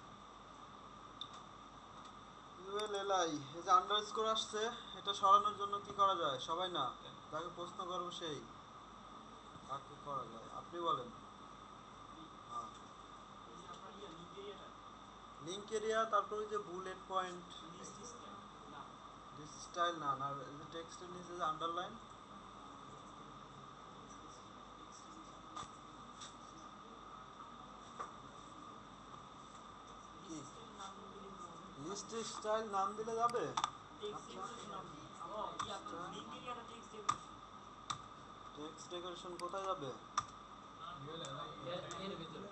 ইউএল এলআই, এই যে আন্ডারস্কোর আসছে, এটা সরানোর জন্য কি করা যায়? সবাই না, যাকে প্রশ্ন করবো সেই, কাকে করা যায় আপনি বলেন। হ্যাঁ, লিঙ্ক এরিয়া, তারপর ওই যে বুলেট পয়েন্ট, দিস স্টাইল না, আর এই যে টেক্সটের নিচে যে আন্ডারলাইন, কি লিস্ট স্টাইল নাম দিলে যাবে? টেক্সট ডেকোরেশন কোথায় যাবে? এর ভিতরে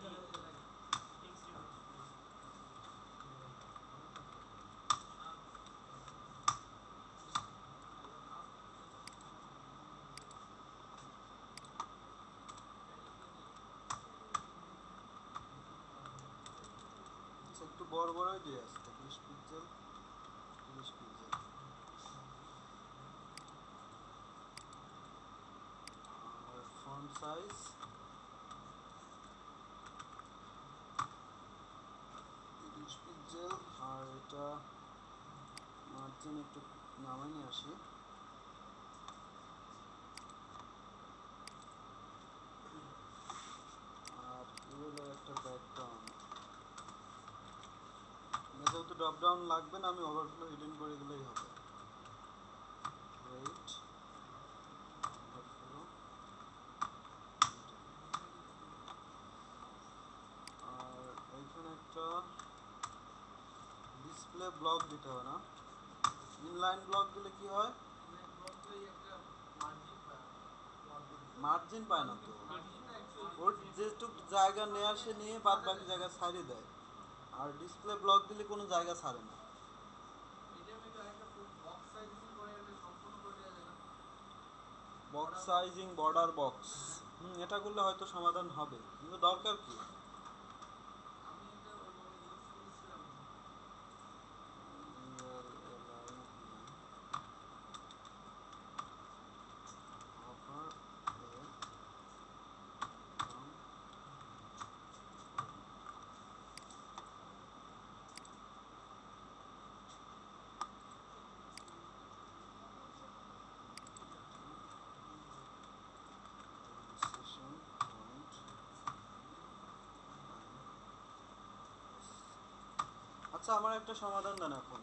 আচ্ছা, একটু বড় বড়ই দিয়ে আসতে, 30 পিক্সেল, 30 পিক্সেল। আর ফন্ট সাইজ 30 পিক্সেল। আর এটা মার্জিন একটু নামাই নিয়ে আসি। আর ইউএলের একটা ব্যাকগ্রাউন্ড, যেহেতু ড্রপ ডাউন লাগবে না, আমি ওভারফ্লো হিডেন করে গেলেই হবে। ওয়েট, ওভারফ্লো, আর এইখানে একটা ডিসপ্লে ব্লক দিতে হবে না? ইনলাইন ব্লক দিলে কি হয়? মার্জিন পায় না তো, ওর যেটুক জায়গা নেয় সে নিয়ে বাদ বাকি জায়গা ছাড়িয়ে দেয়। আর ডিসপ্লে ব্লক দিলে কোনো জায়গা ছাড়ে না। বক্স সাইজিং, বর্ডার বক্স, এটা করলে হয়তো সমাধান হবে, কিন্তু দরকার কি? আচ্ছা, আমার একটা সমাধান দেন এখন।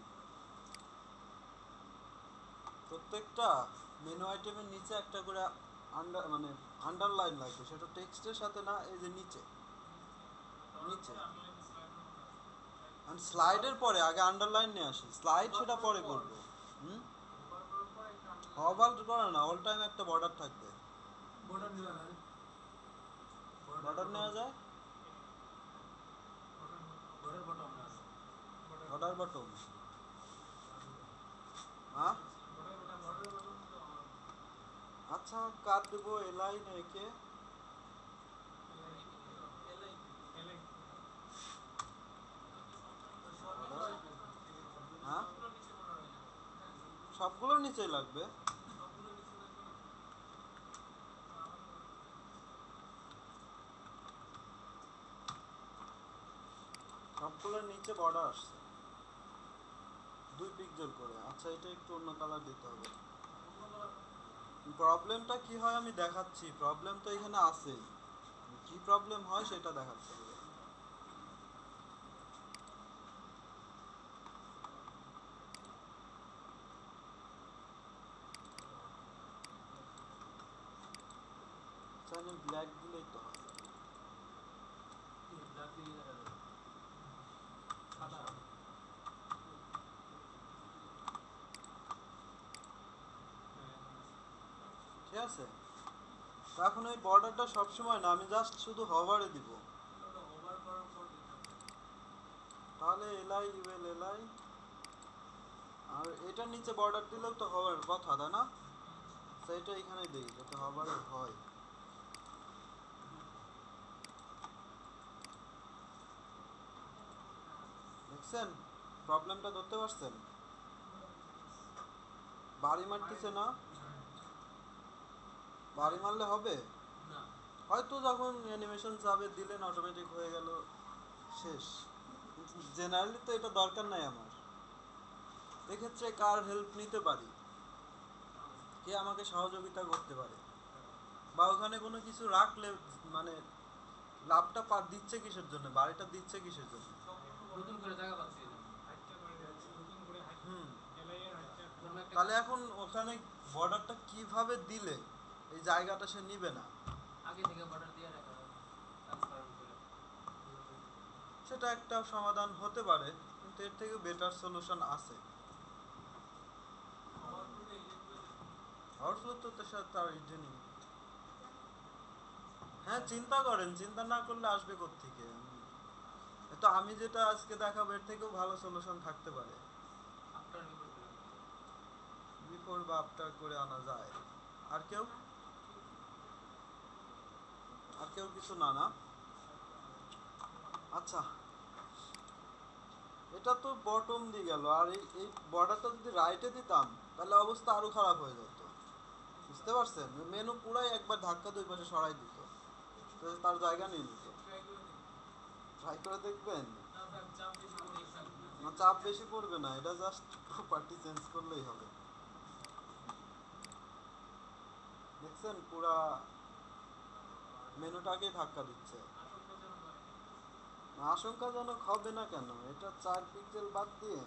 প্রত্যেকটা মেনু আইটেমের নিচে একটা করে মানে আন্ডারলাইন লাগবে, সেটা টেক্সটের সাথে না, এই যে নিচে নিচে। আমি স্লাইডের পরে আগে আন্ডারলাইন নিয়ে আসি, স্লাইড সেটা পরে করবো। হুম, হভার করে না, অল টাইম একটা বর্ডার থাকবে। বর্ডার নেওয়া যায়, বর্ডার বটম। হ্যাঁ, আচ্ছা, কার দেবো, এলাই না একে? হ্যাঁ, সবগুলোর নিচেই লাগবে। নিচে বর্ডার আসছে 2 পিক্সেল করে। আচ্ছা এটা একটু অন্য কালার দিতে হবে। প্রবলেমটা কি হয় আমি দেখাচ্ছি, প্রবলেম তো এখানে আছেই, কি প্রবলেম হয় সেটা দেখাচ্ছি হবে। চাইলে ব্ল্যাক দিলেই তো হয়। ব্ল্যাক দিয়ে দেখা যাবে সাদা ঠিক আছে, তো এখন এই বর্ডারটা সবসময় না, আমি জাস্ট শুধু হভারে দিব, ওভার করার পর দিতে হবে। তাহলে এলআই ইউএল এলআই। আর এটার নিচে বর্ডার দিলেও তো হওয়ার কথা তাই না, সেইটা এখানে দিই যাতে হবার হয়। দেখছেন প্রবলেমটা ধরতে পারছেন? বাড়ি মারতেছে না, বাড়ি মারলে হবে না হয়তো, যখন অ্যানিমেশন যাবে দিলেন অটোমেটিক হয়ে গেল শেষ। জেনারেলি তো এটা দরকার নাই আমার, এক্ষেত্রে কার হেল্প নিতে পারি, কে আমাকে সহযোগিতা করতে পারে, বা ওখানে কোনো কিছু রাখলে মানে লাভটা দিচ্ছে কিসের জন্য, বাড়িটা দিচ্ছে কিসের জন্য। নতুন করে জায়গা পাচ্ছি এই জন্য। হাইটটা করে যাচ্ছে নতুন করে হাইট হুম, এলআই এর হাইটটা ধরুন একটা তাহলে এখন ওখানে বর্ডারটা কিভাবে দিলে এই জায়গাটা সে নিবে না, আগে থেকে বর্ডার দিয়ে রাখা ট্রান্সপারেন্ট করে সেটা একটা সমাধান হতে পারে, কিন্তু এর থেকে বেটার সলিউশন আছে। ওভারফ্লো তো তার রিজনিং, হ্যাঁ চিন্তা করেন, চিন্তা না করলে আসবে কোত্থেকে। তো আমি যেটা আজকে দেখাবো এর থেকেও ভালো সলিউশন থাকতে পারে, আফটার বিফোর করে বিফোর বা আফটার করে আনা যায়। আর কেউ, আর কেউ কিছু না না। আচ্ছা এটা তো বটম দিয়ে গেল, আর এই বর্ডারটা যদি রাইটে দিতাম তাহলে অবস্থা আরো খারাপ হয়ে যেত, বুঝতে পারছেন? মেনু পুরাই একবার ধাক্কা দুই পাশে সরাই দিত, তো তার জায়গা নিয়ে নিত। ট্রাই করে দেখবেন, চাপ বেশি করে না চাপ বেশি পড়বে না, এটা জাস্ট প্রপার্টি চেঞ্জ করলেই হবে। দেখছেন পুরা মেনুটাকে ধাক্কা দিচ্ছে। আশঙ্কাজনক হবে না কেন, এটা 4 পিক্সেল বাদ দিয়ে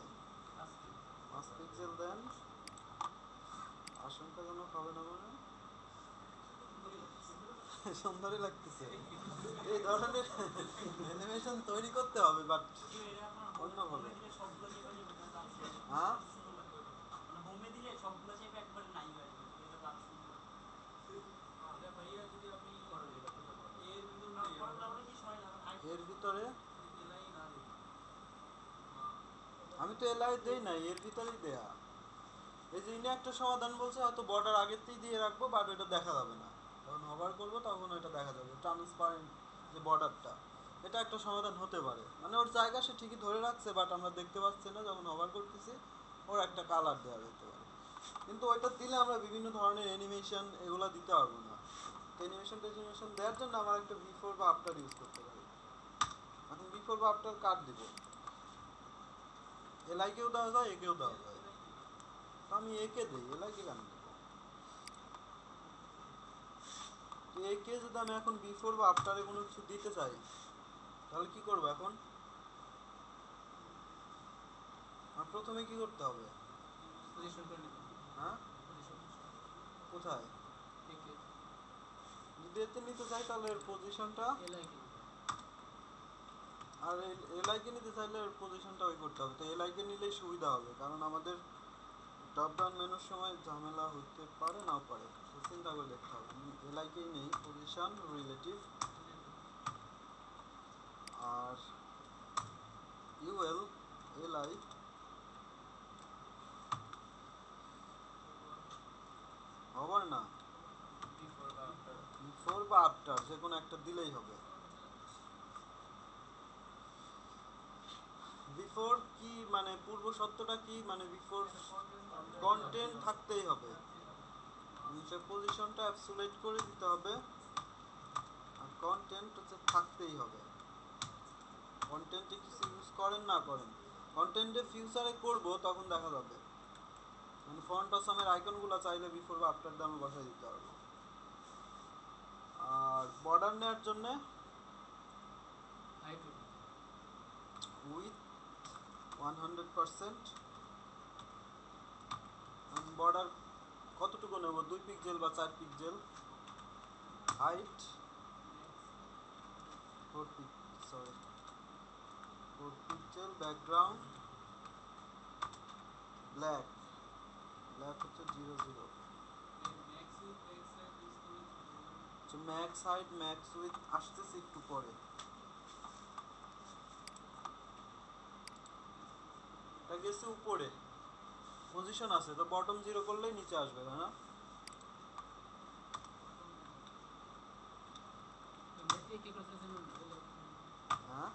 5 পিক্সেল দেন, আশঙ্কাজনক হবে না মানে সুন্দরই লাগতেছে। এই ধরনের অ্যানিমেশন তৈরি করতে হবে, বাট অন্যভাবে। হ্যাঁ ভাইয়া যদি আপনি করে দিলে করতে পারবো এর ভিতরে এর ভিতরে এলআই না দিই আমি তো এলআই দেই নাই, এর ভিতরেই দেয়া। এই যে ইনি একটা সমাধান বলছে, হয়তো বর্ডার আগেতেই দিয়ে রাখবো, বাট এটা দেখা যাবে না, যখন হোভার করবো তখন ওইটা দেখা যাবে ট্রান্সপারেন্ট যে বর্ডারটা। এটা একটা সমাধান হতে পারে, মানে ওর জায়গা সে ঠিকই ধরে রাখছে, বাট আমরা দেখতে পাচ্ছি না যখন হোভার করতেছি, ওর একটা কালার দেওয়া যেতে পারে। কিন্তু ওইটা দিলে আমরা বিভিন্ন ধরনের অ্যানিমেশন এগুলো দিতে পারবো না। অ্যানিমেশন টেনিমেশন দেওয়ার জন্য আমার একটা বিফোর বা আফটার ইউজ করতে পারি। এখন বিফোর বা আফটার কার দিব, এলআই কেও দেওয়া যায়, একেও দেওয়া যায়, তো আমি একে দিই, এলআই কে কেন দেবো? তো একে যদি আমি এখন বিফোর বা আফটারে কোনো কিছু দিতে চাই তাহলে কি করবো এখন? আর প্রথমে কি করতে হবে? পজিশন করে নিতে হবে হ্যাঁ পজিশন কোথায়? একে যদি এতে নিতে চাই তাহলে এর পজিশনটা, এলআই কে নিতে হবে আর এলআই কে নিতে চাইলে এর পজিশনটা ওই করতে হবে। তো এলআই কে নিলেই সুবিধা হবে, কারণ আমাদের ড্রপ ডাউন মেনুর সময় ঝামেলা হতে পারে, নাও পারে, তো চিন্তা করে দেখতে হবে। আমি এলআই কেই নেই, পজিশন রিলেটিভ, আর ইউএল এলআই হবার না, বিফোর বা আফটার বিফোর বা আফটার যে কোনো একটা দিলেই হবে। বিফোর কি মানে পূর্ব শর্তটা কি, মানে বিফোর কন্টেন্ট থাকতেই হবে, সে পজিশনটা অ্যাবসোলিউট করে দিতে হবে, আর কন্টেন্ট হচ্ছে থাকতেই হবে। কন্টেন্টে কিছু ইউজ করেন না করেন, কন্টেন্টে ফিউচারে করব তখন দেখা যাবে। মানে ফন্ট অসামের আইকনগুলো চাইলে বিফোর বা আফটার দামে বসাই দিতে পারবো। আর বর্ডার নেওয়ার জন্য হাইট উইথ 100%, বর্ডার কতটুকু নেব, 2 পিক্সেল বা 4 pixel, height 4 pixel, background black, black হচ্ছে 00, ম্যাক্স হাইট ম্যাক্স উইথ আসতেছে একটু পরে। এটা গেছে উপরে, পজিশন আছে তো বটম 0 করলেই নিচে আসবে, তাই না? এক এক করতে ছিলাম না হ্যাঁ,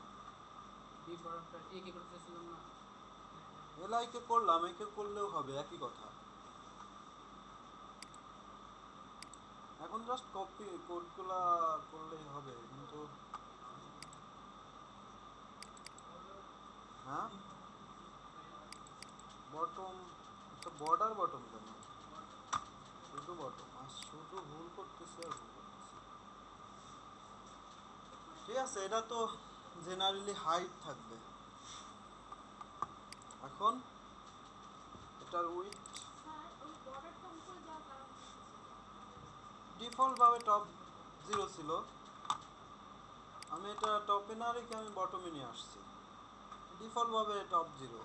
বিফোর আফটার এক এক করতে ছিলাম না। এলাইকে করলাম, একে করলেও হবে, একই কথা। এখন জাস্ট কপি কোডগুলা করলেই হবে, কিন্তু হ্যাঁ বটম, একটা বর্ডার বটম কেন, শুধু বটম, আর শুধু ভুল করতেছি আর ভুল করতেছি। ঠিক আছে, এটা তো জেনারেলি হাইট থাকবে। এখন এটার উইথ ডিফল্ট ভাবে টপ 0 ছিল, আমি এটা টপে না রেখে আমি বটমে নিয়ে আসছি, ডিফল্ট ভাবে টপ 0।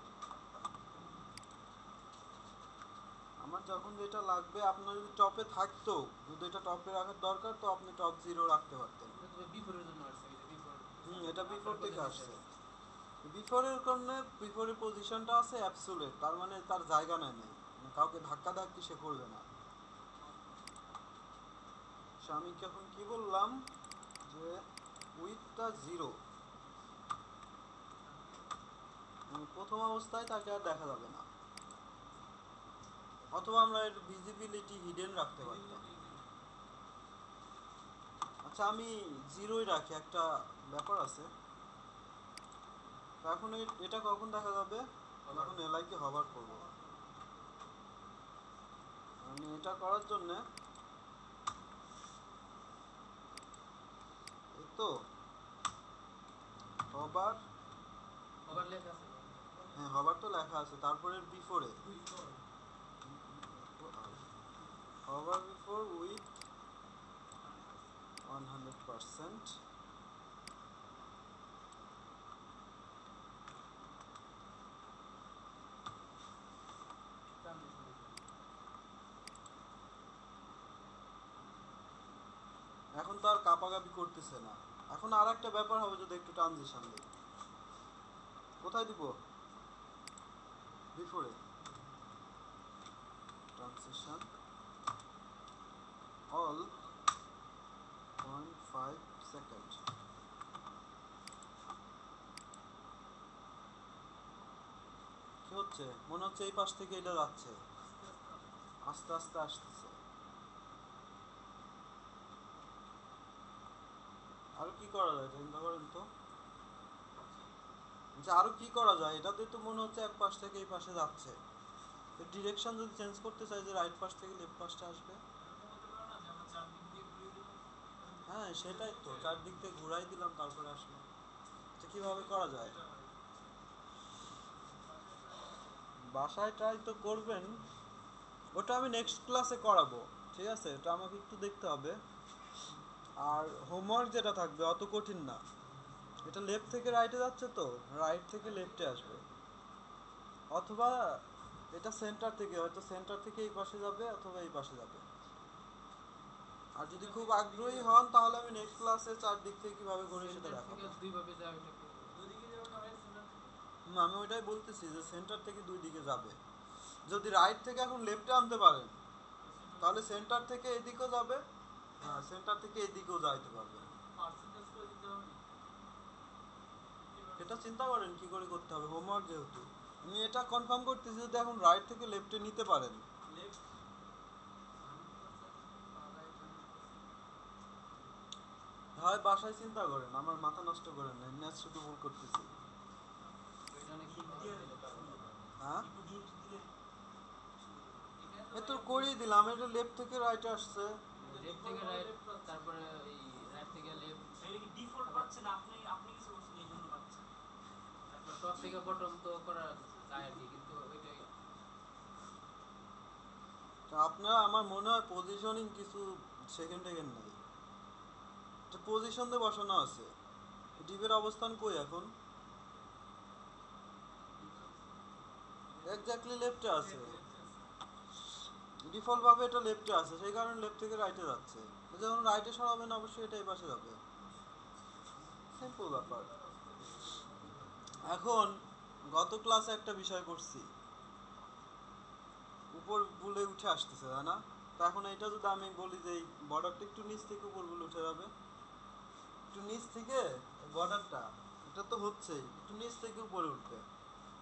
আমার যখন যেটা লাগবে, আপনার যদি টপে থাকতো, যদি এটা টপে রাখার দরকার তো আপনি টপ 0 রাখতে পারতেন। এটা বিফোরের জন্য আসছে, এই যে বিফোর এটা বিফোর থেকে আসছে। বিফোরের কারণে বিফোরের পজিশনটা আছে অ্যাবসোলিউট, তার মানে তার জায়গা নেয় নাই, মানে কাউকে ধাক্কা ধাক্কি সে করবে না। আমি এখন কি বললাম যে উইথটা 0, প্রথম অবস্থায় তাকে আর দেখা যাবে না, অথবা আমরা এর ভিজিবিলিটি হিডেন রাখতে পারতাম। আচ্ছা আমি 0ই রাখি, একটা ব্যাপার আছে। তো এখন এটা কখন দেখা যাবে, যখন এলআইকে হভার করব। আমি এটা করার জন্য এই তো হবার, ওভার লেখা আছে হ্যাঁ হবার তো লেখা আছে, তারপরে বিফোরে হবার বিফোর উইথ 100%, এখন তো আর কাপাকাপি করতেছে না। এখন আর একটা ব্যাপার হবে যদি একটু ট্রানজিশন দিই, কোথায় দিব, বিফোরে ট্রানজিশন অল 0.5 সেকেন্ড। কি হচ্ছে, মনে হচ্ছে এই পাশ থেকে এটা যাচ্ছে, আস্তে আস্তে আসতেছে। আরো কি করা যায় চিন্তা করেন তো, যে আরো কি করা যায়, এটাতে তো মনে হচ্ছে এক পাশ থেকে এই পাশে যাচ্ছে, ডিরেকশন যদি চেঞ্জ করতে চাই যে রাইট পাশ থেকে লেফট পাশে আসবে, হ্যাঁ সেটাই তো, চারদিক থেকে ঘুরাই দিলাম তারপরে আসলো। আচ্ছা কিভাবে করা যায়, বাসায় ট্রাই তো করবেন, ওটা আমি নেক্সট ক্লাসে করাবো, ঠিক আছে, এটা আমাকে একটু দেখতে হবে। আর হোমওয়ার্ক যেটা থাকবে অত কঠিন না, এটা লেফট থেকে রাইটে যাচ্ছে তো রাইট থেকে লেফটে আসবে, অথবা এটা সেন্টার থেকে, হয়তো সেন্টার থেকে এই পাশে যাবে অথবা এই পাশে যাবে। আর যদি খুব আগ্রহী হন তাহলে আমি নেক্সট ক্লাসে চারদিক থেকে কিভাবে ঘুরে সেটা সেন্টার দেখাবো। থেকে দুই ভাবে যায় ওটাকে। আমি ওইটাই বলতেছি যে সেন্টার থেকে দুই দিকে যাবে, যদি রাইট থেকে এখন লেফটে আনতে পারেন তাহলে সেন্টার থেকে এদিকেও যাবে, হ্যাঁ সেন্টার থেকে এদিকেও যাইতে পারবে। এটা চিন্তা করেন কি করে করতে হবে, হোমওয়ার্ক যেহেতু আমি এটা কনফার্ম করতেছি, যদি এখন রাইট থেকে লেফটে নিতে পারেন, হয় বাসায় চিন্তা করেন, আমার মাথা নষ্ট করেন না, এমনি শুধু ভুল করতেছি। ওইটা অনেক হ্যাঁ এটা এ তো করিয়ে দিলাম, এটা লেফট থেকে রাইটে আসছে। লেফট থেকে রাইট, তারপরে এই রাইট থেকে লেফট, এটা কি ডিফল্ট পাচ্ছে না আপনি আপনি কিছু করছেন এই জন্য পাচ্ছে? তারপর টপ থেকে বটম তো করা যায় আর কি, কিন্তু ওইটাই তো আপনারা আমার মনে হয় পজিশনিং কিছু সেকেন্ড সেকেন্ড নাই, পজিশন দিয়ে বসানো আছে। ডিপের অবস্থান কই এখন? এক্স্যাক্টলি লেফটে আছে, ডিফল্ট ভাবে এটা লেফটে আছে, সেই কারণে লেফট থেকে রাইটে যাচ্ছে। যখন রাইটে সরাবেন অবশ্যই এটা এই পাশে যাবে, সিম্পল ব্যাপার। এখন গত ক্লাসে একটা বিষয় করছি, উপর বুলে উঠে আসতেছে তাই না? তো এখন এটা যদি আমি বলি যে এই বর্ডারটা একটু নিচ থেকে উপর বুলে উঠে যাবে, একটু নিচ থেকে বর্ডারটা, এটা তো হচ্ছেই, একটু নিচ থেকে উপরে উঠবে,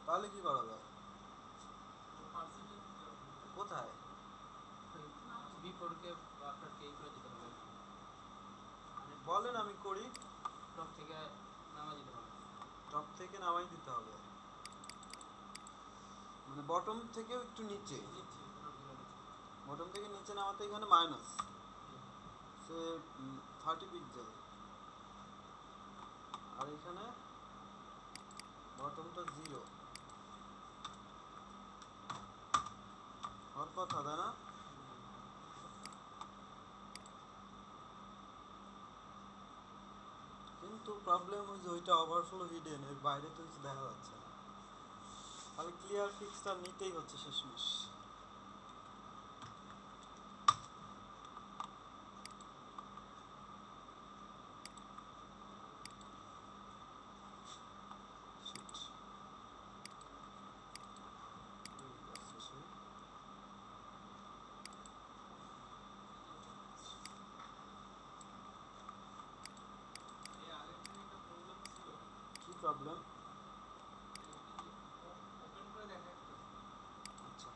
তাহলে কি করা যায়? কোথায়? বিফোরকে আপনাকে এই করে দিতে হবে, বলেন আমি করি। টপ থেকে নামা দিতে হবে। টপ থেকে নামাই দিতে হবে, মানে বটম থেকেও একটু নিচে, বটম থেকে নিচে নামাতে এখানে মাইনাস সে 30 পিক্সেল, আর এখানে বটমটা 0 হওয়ার কথা তাই না? কিন্তু প্রবলেম ওই যে ওইটা ওভারফ্লো হিডেন, এর বাইরে তো কিছু দেখা যাচ্ছে না, তাহলে ক্লিয়ার ফিক্সটা নিতেই হচ্ছে শেষমেশ। এই আগের দিন একটা প্রবলেম ছিল, কি প্রবলেম? ওপেন করে দেখা যাচ্ছে। আচ্ছা,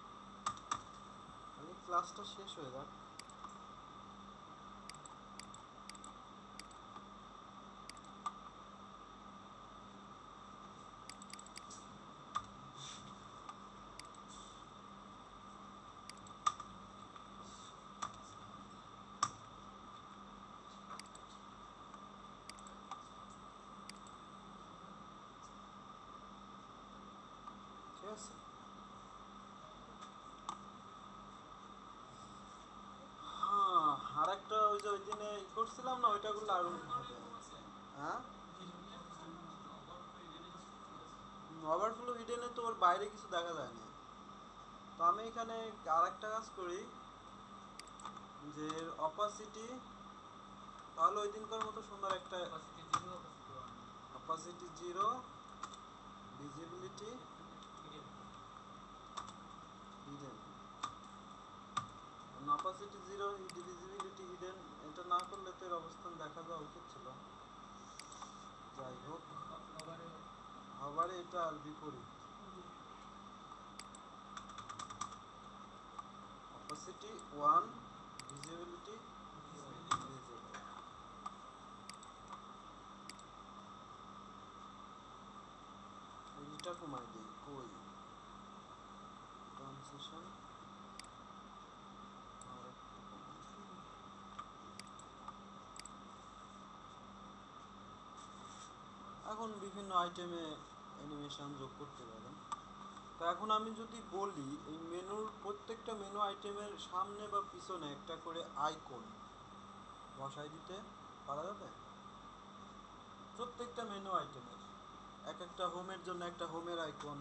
আমি ক্লাসটা শেষ হয়ে যাক। ঠিক আছে, হ্যাঁ আর একটা ওই যে ওই দিনে ই করছিলাম না, ওইটা করলে আরো হবে। হ্যাঁ ওভারফ্লো হিডেনে তো ওর বাইরে কিছু দেখা যায় না, তো আমি এখানে আর একটা কাজ করি যে অপাসিটি, তাহলে ওই দিনকার মতো সুন্দর একটা opacity 0, visibility hidden, opacity 0, visibility hidden, এটা না করলে তো এর অবস্থান দেখা যাওয়া উচিত ছিল। যাই হোক, আবার এটা আর বিপরীত, অপাসিটি 1, ভিজিবিলিটি ভিজিবল। এইটা কমাই দিই, কই ট্রান্সিশন আর একটু কমাই দিই। এখন বিভিন্ন আইটেমে অ্যানিমেশন যোগ করতে পারেন। তো এখন আমি যদি বলি এই মেনুর প্রত্যেকটা মেনু আইটেমের সামনে বা পিছনে একটা করে আইকন বসাই দিতে পারা যাবে, প্রত্যেকটা মেনু আইটেমের এক একটা, হোমের জন্য একটা হোমের আইকন,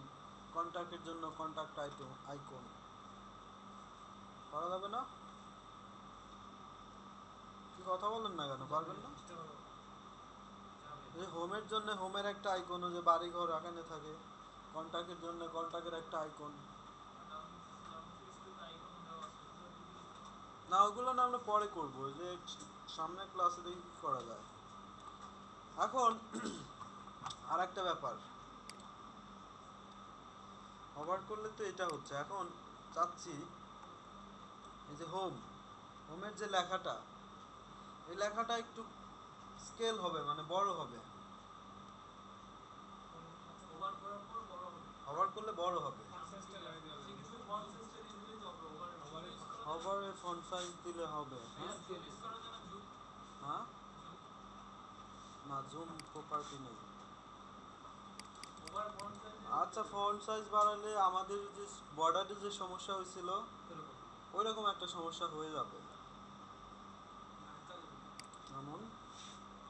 কন্ট্যাক্টের জন্য কন্ট্যাক্ট আইকন, পারা যাবে না? কি কথা বলেন না কেন, পারবেন না? যে হোমের জন্য হোমের একটা আইকন, যে বাড়ি ঘর এখানে থাকে, কন্ট্যাক্টের জন্য কন্ট্যাক্টের একটা আইকন, না ওগুলো না আমরা পরে করবো, যে সামনের ক্লাসে দেখি কি করা যায়। এখন আর একটা ব্যাপার, ওভার করলে তো এটা হচ্ছে, এখন চাচ্ছি এই যে হোমের যে লেখাটা, এই লেখাটা একটু স্কেল হবে মানে বড় হবে, ওভার করার পর বড় হবে। হভার করলে বড় হবে। সাইজটা বাড়িয়ে দেওয়া যাবে। কিন্তু ফন্ট সাইজটা দিয়ে দিলেই তো হবে। ওভার ওভারে ইউজ করা হভারে ফন্ট সাইজ দিলে হবে। হ্যাঁ, জুম ইউজ করা যায় না, জুম। হ্যাঁ, না জুম প্রপার্টি নেই। Over font size. আচ্ছা, ফন্ট সাইজ বাড়ালে আমাদের যে বর্ডারে যে সমস্যা হয়েছিল এরকম ওই রকম একটা সমস্যা হয়ে যাবে। যেমন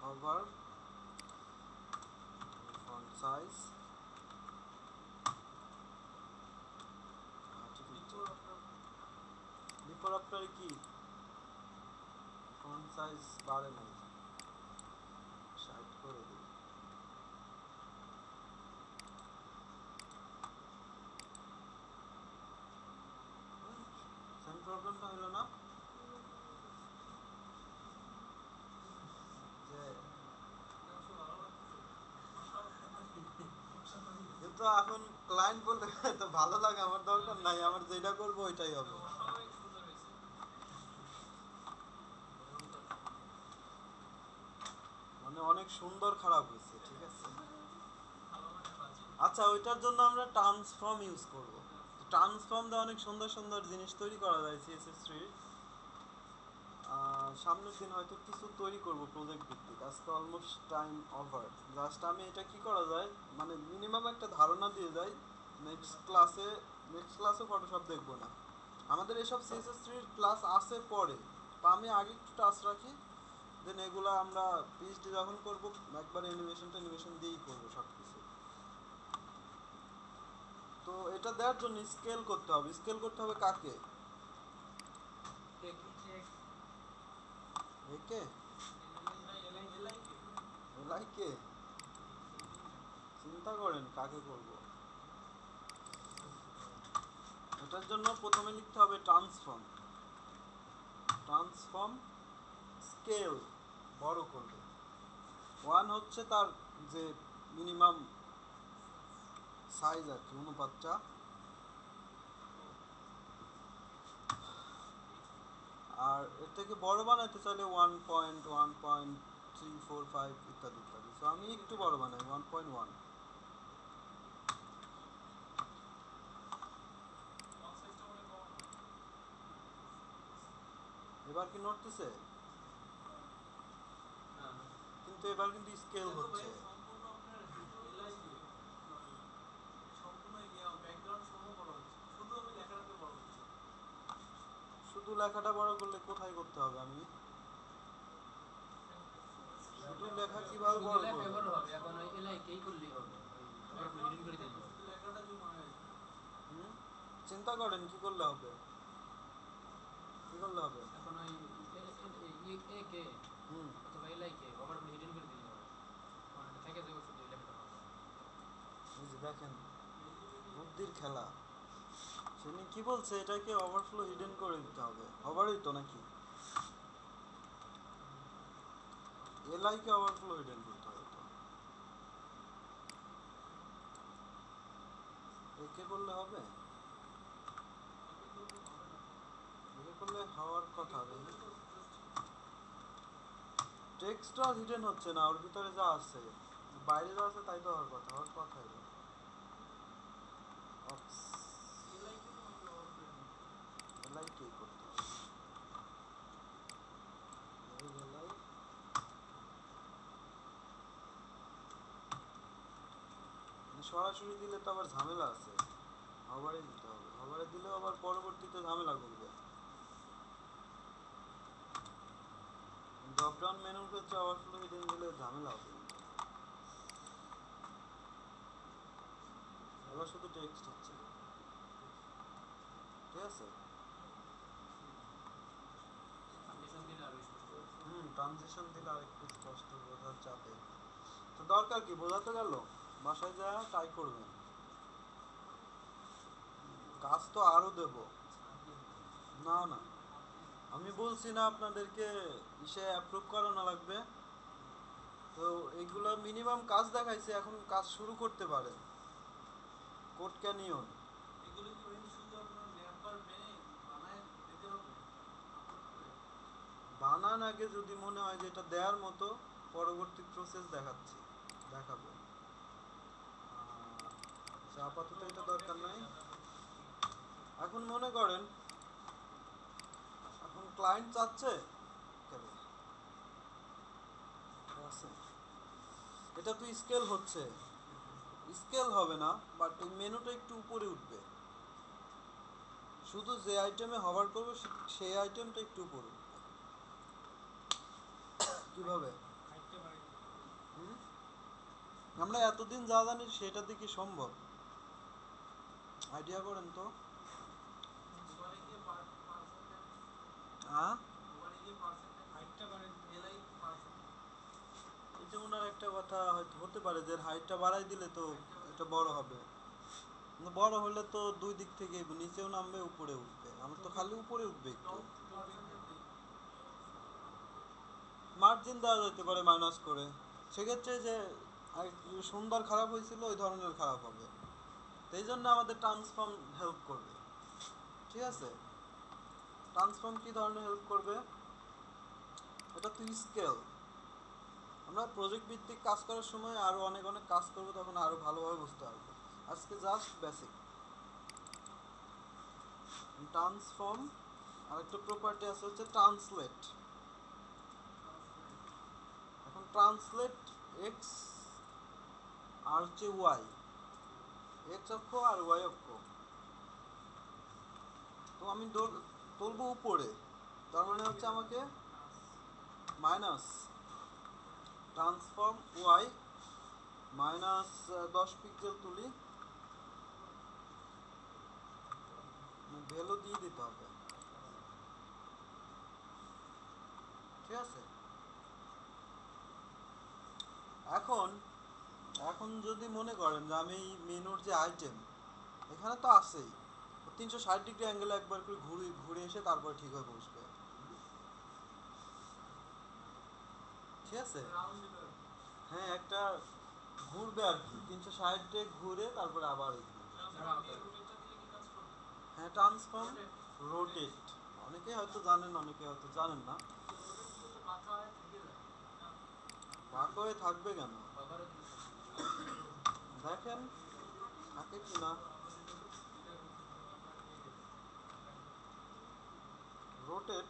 ওভার ফন্ট সাইজ বিফোর আফটারে কি ফন্ট সাইজ বাড়ে নাই, সাইড করে দিই। সেম প্রবলেমটা হলো না যে, কিন্তু এখন ক্লায়েন্ট বলতে তো ভালো লাগে, আমার দরকার নাই, আমার যেটা করবো ওইটাই হবে। অনেক সুন্দর হয়েছে। মানে অনেক সুন্দর খারাপ হয়েছে, ঠিক আছে। ভালো মানে বাজে। আচ্ছা, ওইটার জন্য আমরা ট্রান্সফর্ম ইউজ করব। ট্রান্সফর্ম দিয়ে অনেক সুন্দর সুন্দর জিনিস তৈরি করা যায় CSS3। সামনের দিন হয়তো কিছু তৈরি করব প্রজেক্ট ভিত্তিক। আজকে অলমোস্ট টাইম ওভার। জাস্ট আমি এটা কি করা যায় মানে মিনিমাম একটা ধারণা দিয়ে যাই। নেক্সট ক্লাসে ফটোশপ দেখব না, আমাদের এসব CSS3 ক্লাস আসে পরে। তো আমি আগে একটু টাচ রাখি, দেন এগুলো আমরা পিএইচডি যখন করব একবার অ্যানিমেশন দিয়েই করব সব কিছু। তো এটা দেওয়ার জন্য স্কেল করতে হবে। স্কেল করতে হবে কাকে? কেক একে? এলাইকে? চিন্তা করেন কাকে করব। এটার জন্য প্রথমে লিখতে হবে ট্রান্সফর্ম স্কেল বড় করবে। 1 হচ্ছে তার যে মিনিমাম সাইজ আর কি, অনুপাতটা। আর এর থেকে বড় বানাইতে চাইলে 1.1.345 ইত্যাদি ইত্যাদি। সো আমি একটু বড় বানাই 1.1। ফন্ট সাইজটা মনে কম। এবার কি নড়তেছে? না না কিন্তু এবার কিন্তু স্কেল হচ্ছে। সম্পূর্ণ আপনার এলাই দিয়ে সম্পূর্ণ ব্যাকগ্রাউন্ড সহ বড় হচ্ছে, শুধু আমি লেখাটাকে বড় হচ্ছে। শুধু লেখাটা বড় করলে কোথায় করতে হবে? আমি শুধু লেখা কিভাবে শুধু বড় লেখাই করব? বড় হবে, এখন ওই এলাইকেই করলেই হবে, ওই আবার হিডেন করে দিলেই হবে। শুধু লেখাটা জুম হয়ে যাবে। হুম? চিন্তা করেন কি করলে হবে, কি করলে হবে? এখন ওই এ কে হুম, অথবা এলাইকে আবার হিডেন করে দিলেই হবে, কারণ এটা থেকে যাবে শুধু এই লেখাটা হবে। এই যে দেখেন বুদ্ধির খেলা। সে কি বলছে, এটাকে ওভারফ্লো হিডেন করে দিতে হবে। ওভারই তো নাকি এলআইকে ওভারফ্লো হিডেন করতে হবে তো। একে করলে হবে? একে করলে হওয়ার কথা হবে। টেক্সটটা হিডেন হচ্ছে না, ওর ভিতরে যা আছে বাইরে যা আছে তাই তো হওয়ার কথা। হওয়ার কথা হলো এলাইকে তোমাকে ওভারফ্লো এলআইকেই করতে হবে। এলআই সরাসরি দিলে তো আবার ঝামেলা আছে, হবারে দিতে হবে। হবারে দিলেও আবার পরবর্তীতে ঝামেলা করবে। ড্রপ ডাউন মেনুর ক্ষেত্রে ওভারফ্লো হিডেন দিলে ঝামেলা হবে। এবার শুধু টেক্সট হচ্ছে, ঠিক আছে। ট্রানজিশন দিলে আরো স্পষ্ট হবে। ট্রানজিশন দিলে আরেকটু স্পষ্ট বোঝা যাবে। তো দরকার কি, বোঝাতে গেল বাসায় যা ট্রাই করবেন। কাজ তো আরো দেব। না না, আমি বলছি না আপনাদেরকে ইসে অ্যাপ্রুভ করানো লাগবে। তো এইগুলো মিনিমাম কাজ দেখাইছে, এখন কাজ শুরু করতে পারেন। কোড ক্যানিয়ন এগুলো কি ভাই শুধু আপনার মেম্বার মেনে বানায় দিতে হবে আপলোড করে? বানান আগে যদি মনে হয় যে এটা দেওয়ার মতো, পরবর্তী প্রসেস দেখাবো। আপাতত এটা দরকার নাই। এখন মনে করেন এখন ক্লায়েন্ট চাচ্ছে এটা তো স্কেল হচ্ছে, স্কেল হবে না, বাট ওই মেনুটা একটু উপরে উঠবে। শুধু যে আইটেমে হভার করবে সেই আইটেমটা একটু উপরে উঠবে। কিভাবে? আমরা এতদিন যা জানি সেটা দিয়ে কি সম্ভব? আইডিয়া করেন তো। ওখানে গিয়ে পার্সেন্টেজ হ্যাঁ, ওখানে গিয়ে পার্সেন্টেজ হাইটটা বাড়াই এলআই পার্সেন্টেজ এই যে ওনার একটা কথা হয়তো হতে পারে যে হাইটটা বাড়াই দিলে তো এটা বড় হবে। কিন্তু বড় হলে তো দুই দিক থেকে নিচেও নামবে উপরে উঠবে, আমার তো খালি উপরে উঠবে একটু। টপ পার্সেন্টেজ দিই মার্জিন দেওয়া যেতে পারে মাইনাস করে, সেক্ষেত্রে যে সুন্দর খারাপ হয়েছিল ওই ধরনের খারাপ হবে। তো এই জন্য আমাদের ট্রান্সফর্ম হেল্প করবে। ঠিক আছে, ট্রান্সফর্ম কি ধরনের হেল্প করবে? এটা তো স্কেল। আমরা প্রজেক্ট ভিত্তিক কাজ করার সময় আরো অনেক অনেক কাজ করবো, তখন আরো ভালোভাবে বুঝতে পারবো। আজকে জাস্ট বেসিক ট্রান্সফর্ম। আর একটা প্রপার্টি আছে হচ্ছে ট্রান্সলেট। এখন ট্রান্সলেট এক্স আর হচ্ছে ওয়াই, এক্স অক্ষ আর ওয়াই অক্ষ। তো আমি তুলবো উপরে, তার মানে হচ্ছে আমাকে minus transform y minus 10 pixel তুলি, ভ্যালু দিয়ে দিতে হবে। ঠিক আছে, এখন এখন যদি মনে করেন যে আমি মেনুর যে আইটেম এখানে তো আছেই, 360 ডিগ্রি অ্যাঙ্গেলে একবার করে ঘুরে এসে তারপর ঠিক হয়ে বসবে। ঠিক আছে, রাউন্ড দিতে হবে হ্যাঁ একটা ঘুরবে আর কি, 360 ঘুরে তারপরে আবার রোটেটটা দিলে কি কাজ করবে হ্যাঁ ট্রান্সফর্ম রোটেট। অনেকে হয়তো জানেন, অনেকে হয়তো জানেন না। রোটেট করলে বাঁকা হয়ে থেকে যায় না বাঁকা হয়ে থাকবে কেন? বাবারও দিন দেখেন থাকে কি না। রোটেট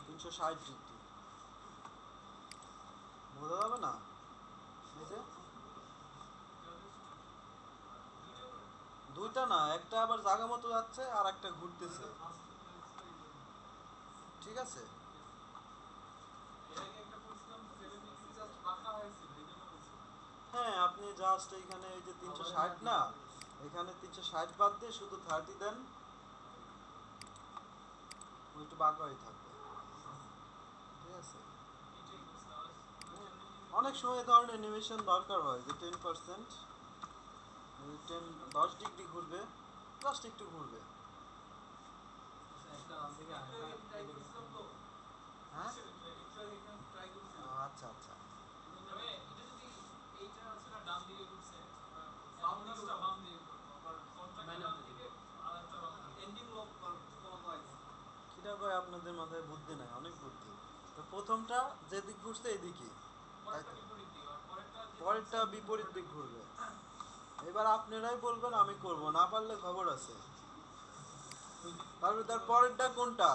360 ডিগ্রি বোঝা যাবে না এই যে দুইটা না, একটা আবার জায়গা মতো যাচ্ছে আর একটা ঘুরতেছে। ঠিক আছে, এর আগে একটা করছিলাম 7 ডিগ্রি জাস্ট বাঁকা হয়েছিল এইজন্য বলছিলাম হ্যাঁ আপনি জাস্ট এইখানে এই যে 360 না, এখানে 360 বাদ দিয়ে শুধু 30 দেন, ও একটু বাঁকা হয়ে থাকবে। ঠিক আছে, এটাই করছিলাম হ্যাঁ, অনেক সময় এই ধরনের অ্যানিমেশন দরকার হয় যে 10% 10 ডিগ্রি ঘুরবে, জাস্ট একটু ঘুরবে। একটা আম থেকে একটু আগে ট্রাই করছিলাম তো হ্যাঁ একটু আগে এখানে ট্রাই করছিলাম আচ্ছা আচ্ছা, তবে এটা যদি এইটা আছে না ডান দিকে ঘুরছে বাম দিকটা বাম দিকে ঘুরবো আবার কন্ট্রাক্ট ডান দিকে আর একটা এন্ডিং লক ক্লকওয়াইজ কিটা কয় আপনাদের মাথায় বুদ্ধি নাই, অনেক বুদ্ধি। তো প্রথমটা যেদিক ঘুরছে এদিকে, তাই পরেরটা তো বিপরীত দিকে আর পরেরটা বিপরীত দিক ঘুরবে। এবার আপনারাই বলবেন, আমি করব না পারলে খবর আছে। তার পরেরটা কোনটা?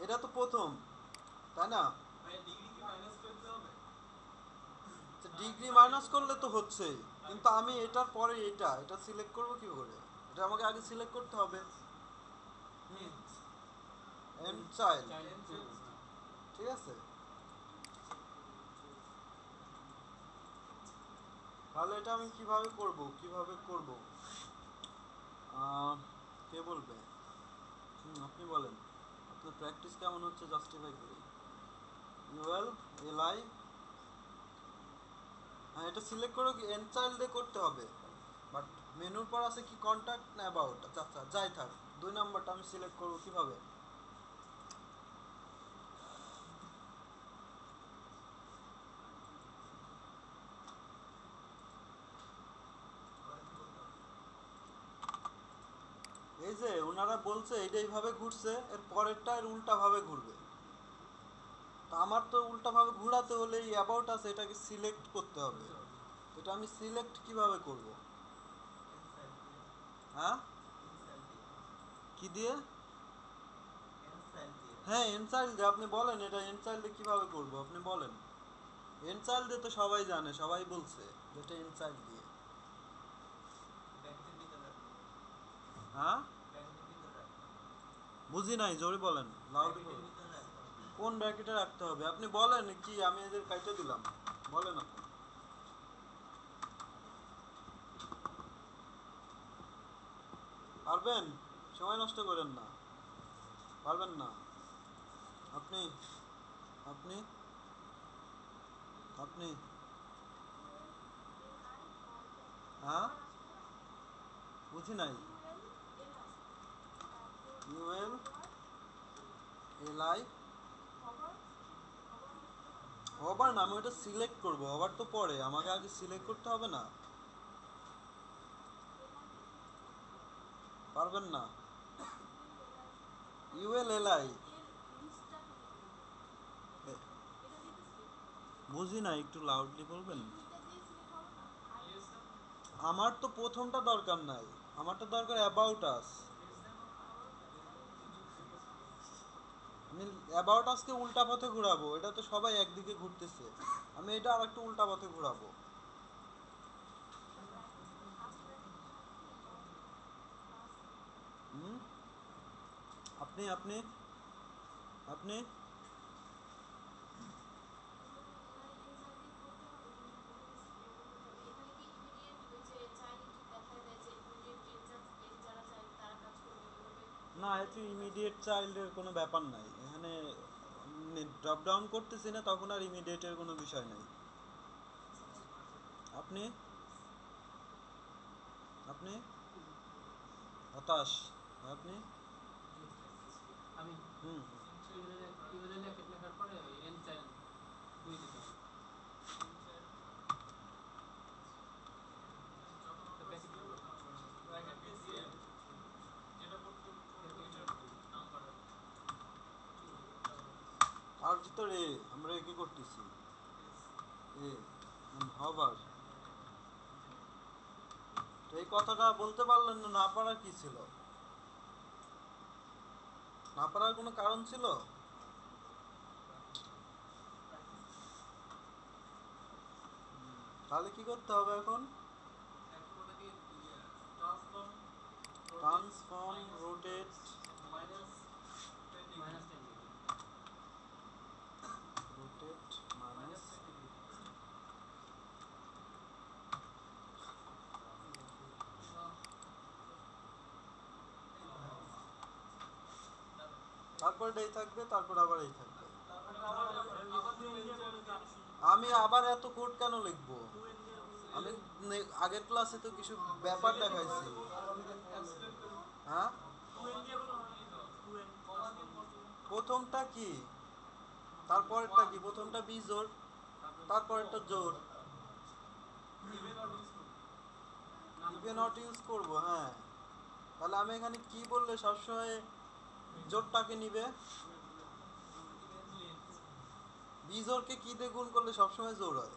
এটা তো প্রথম, তাই না? ভাই ডিগ্রি কি মাইনাস করে দিতে হবে ডিগ্রি মাইনাস করলে তো হচ্ছেই, কিন্তু আমি এটার পরে এটা সিলেক্ট করব কি করে? এটা আমাকে আগে সিলেক্ট করতে হবে। এন্ড চাইল্ড, ঠিক আছে। তাহলে এটা আমি কিভাবে করব কে বলবে? আপনি বলেন, আপনার প্র্যাকটিস কেমন হচ্ছে জাস্টিফাই করি। ইউএল এলআই, হ্যাঁ এটা সিলেক্ট করে কি এন্ড চাইল্ডে করতে হবে, বাট মেনুর পর আছে কি কন্টাক্ট না অ্যাবাউট। আচ্ছা আচ্ছা যাই থাক, 2 নাম্বারটা আমি সিলেক্ট করব কিভাবে? যে ওনারা বলছে এটা এইভাবে ঘুরছে, এর পরেরটা এর উল্টা ভাবে ঘুরবে। তো আমার তো উল্টা ভাবে ঘোরাতে হলে এই অ্যাবাউট আছে এটাকে সিলেক্ট করতে হবে। এটা আমি সিলেক্ট কিভাবে করব? হ্যাঁ, কি দিয়ে? হ্যাঁ, এনচাইল্ড দিয়ে আপনি বলেন, এটা এনচাইল্ডে কিভাবে করব আপনি বলেন। এনচাইল্ড দিয়ে তো সবাই জানে, সবাই বলছে যেটা এনচাইল্ড দিয়ে। হ্যাঁ, বুঝি নাই, জোরে বলেন, লাউডলি বলেন। কোন ব্র্যাকেটে রাখতে হবে আপনি বলেন, কি আমি এদের কাইটে দিলাম, বলেন আপনি। পারবেন? সময় নষ্ট করেন না। পারবেন না আপনি? আপনি আপনি হ্যাঁ, বুঝি নাই। ইউএল এলআই ওভার না, আমি ওটা সিলেক্ট করবো। ওভার তো পরে, আমাকে আগে সিলেক্ট করতে হবে না? পারবেন না? ইউএল এলআই বুঝি না, একটু লাউডলি বলবেন। আমার তো প্রথমটা দরকার নাই, আমারটা দরকার অ্যাবাউট আস। আমি অ্যাবাউট আসকে উল্টা পথে ঘোরাবো, এটা তো সবাই একদিকে ঘুরতেছে, আমি এটা আর একটু উল্টা পথে ঘোরাবো। হুম, আপনি আপনি আপনি না, এতে ইমিডিয়েট চাইল্ডের কোনো ব্যাপার নাই এখানে। ড্রপ ডাউন করতেছি না তখন আর ইমিডিয়েটের কোনো বিষয় নাই। আপনি আপনি হতাশ, আপনি আমি হুম ইউএল লেখার পরে এন চাইল্ড 2 দিতে হবে। তো ব্যাকেট দিয়ে যেটা করতে ওইটার নাম্বার আর ভিতরে আমরা কি করতেছি এ হবার। তো এই কথাটা বলতে পারলেন না, না পারার কি ছিল? না পারার কোনো কারণ ছিল? তাহলে কি করতে হবে এখন? এখন ওটাকে transform transform rotate minus 10 degree -10 degree. Rotate minus minus 10 degree তারপর এই থাকবে, তারপর আবার এই থাকবে। তারপর আবার আবার নিউ এনজিআর আমি আবার এত কোড কেন লিখবো? আমি আগের ক্লাসে তো কিছু ব্যাপার দেখাইছি। হ্যাঁ, প্রথমটা কি, তারপরেরটা কি? প্রথমটা বি জোর, তারপরেরটা জোর। ইভে নট ইউজ করবো, হ্যাঁ। তাহলে আমি এখানে কি বললে সবসময় জোরটাকে নিবে? বি জোরকে কি দিয়ে গুণ করলে সবসময় জোর হয়?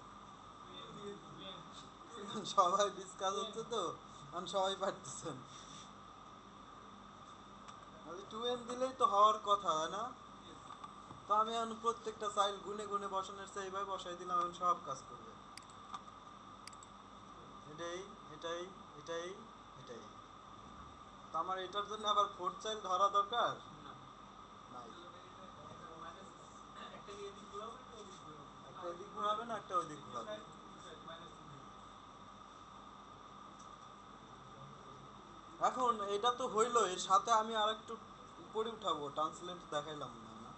সবাই ডিসকাস হচ্ছে তো, আমি সবাই পারতেছেন। তাহলে 2n দিলেই তো হওয়ার কথা, তাই না? তো আমি এখন প্রত্যেকটা চাইল্ড গুনে গুনে বসানোর চেয়ে এইভাবে বসাই দিলাম, এখন সব কাজ করবে। এটাই এটাই এটাই এটাই। তো আমার এটার জন্য আবার ফোর্থ চাইল্ড ধরা দরকার না, নাই। মাইনাস একটা কি এদিক ঘোরাবো একটা ওদিক ঘোরাবো একটা এদিক ঘোরাবে না, একটা ওদিক ঘোরাবে। মাইনাস 2 ডিগ্রি এখন এটা তো হইলো, এর সাথে আমি আরেকটু উপরে উঠাবো। ট্রান্সলেট দেখাইলাম না, না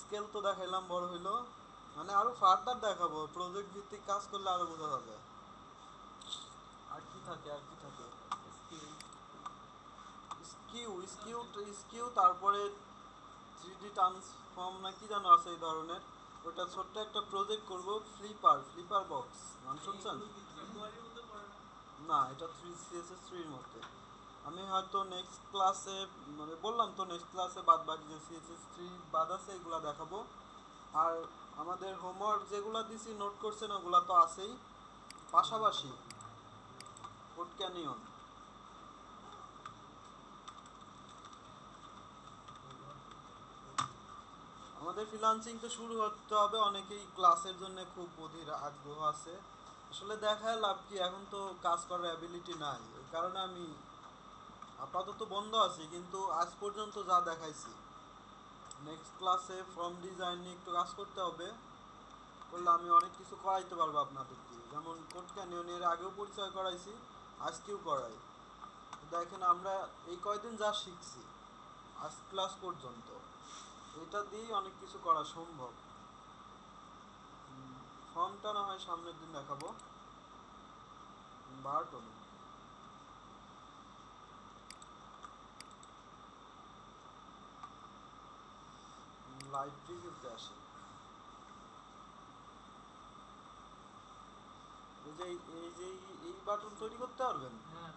স্কেল তো দেখাইলাম, বড় হইলো। মানে আরো ফার্দার দেখাবো, প্রজেক্ট ভিত্তিক কাজ করলে আরো বোঝা যাবে। আর কি থাকে, আর কি থাকে? স্কিল স্কিউ স্কিউ স্কিউ, তারপরে 3D ট্রান্সফর্ম না কি যেন আছে এই ধরনের। ওটা ছোট্ট একটা প্রজেক্ট করব, ফ্লিপার ফ্লিপার বক্স, নাম শুনছেন? এইগুলো কি জিকোয়ারির মধ্যে পড়ে না না, এটা 3 CSS 3 এর মধ্যে। আমি হয়তো নেক্সট ক্লাসে, মানে বললাম তো নেক্সট ক্লাসে বাদ বাকি যে CSS3 বাদ আছে এগুলা দেখাবো। আর আমাদের হোমওয়ার্ক যেগুলো দিছি নোট করছেন ওগুলা তো আছেই, পাশাপাশি কোড ক্যানিয়ন আমাদের ফ্রিল্যান্সিং তো শুরু হতে হবে, অনেকেই ক্লাসের জন্য খুব অধীর আগ্রহ আছে। আসলে দেখায় লাভ কি, এখন তো কাজ করার অ্যাবিলিটি নাই, এই কারণে আমি আপাতত বন্ধ আছি। কিন্তু আজ পর্যন্ত যা দেখাইছি, নেক্সট ক্লাসে ফর্ম ডিজাইন নিয়ে একটু কাজ করতে হবে, করলে আমি অনেক কিছু করাইতে পারবো আপনাদেরকে। যেমন কোড ক্যানিয়নের আগেও পরিচয় করাইছি, আজকেও করাই। দেখেন আমরা এই কয়দিন যা শিখছি আজ ক্লাস পর্যন্ত, এটা দিয়েই অনেক কিছু করা সম্ভব। ফর্মটা না হয় সামনের দিন দেখাবো। বার্টন লাইভ প্রিভিউতে আসে, এই বাটন তৈরি করতে পারবেন, হ্যাঁ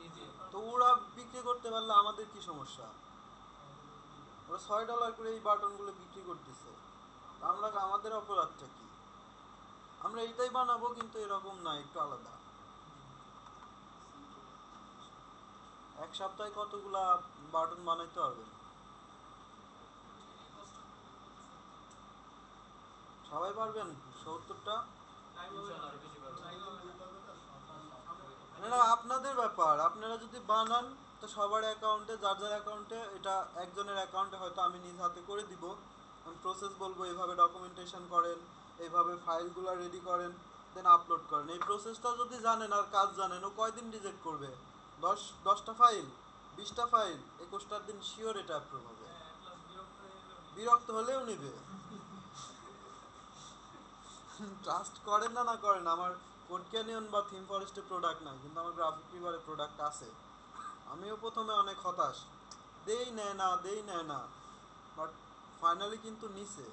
ইজি। তো ওরা বিক্রি করতে পারলে আমাদের কি সমস্যা? ওরা $6 করে এই বাটনগুলো বিক্রি করতেছে, আমরা আমাদের অপরাধটা কি? আমরা এটাই বানাবো কিন্তু এরকম না, একটু আলাদা। এক সপ্তাহে কতগুলা বাটন বানাইতে পারবেন? সবাই পারবেন 70টা? ইনশাআল্লাহ আরো বেশি পারবো। না, আপনাদের ব্যাপার, আপনারা যদি বানান তো সবার অ্যাকাউন্টে, যার যার অ্যাকাউন্টে, এটা একজনের অ্যাকাউন্টে হয়তো আমি নিজ হাতে করে দিব। আমি প্রসেস বলবো, এইভাবে ডকুমেন্টেশন করেন, এইভাবে ফাইলগুলো রেডি করেন, দেন আপলোড করেন। এই প্রসেসটা যদি জানেন আর কাজ জানেন, ও কয়দিন রিজেক্ট করবে? 10টা ফাইল, 20টা ফাইল, 21টার দিন শিওর এটা অ্যাপ্রুভ হবে। বিরক্ত হলেও নিবে। ট্রাস্ট করেন না করেন, আমার কোড ক্যানিয়ন বা থিম ফরেস্টের প্রোডাক্ট নাই, কিন্তু আমার গ্রাফিক রিভারের প্রোডাক্ট আছে। আমিও প্রথমে অনেক হতাশ, দেই নেয় না, বাট ফাইনালি কিন্তু নিছে।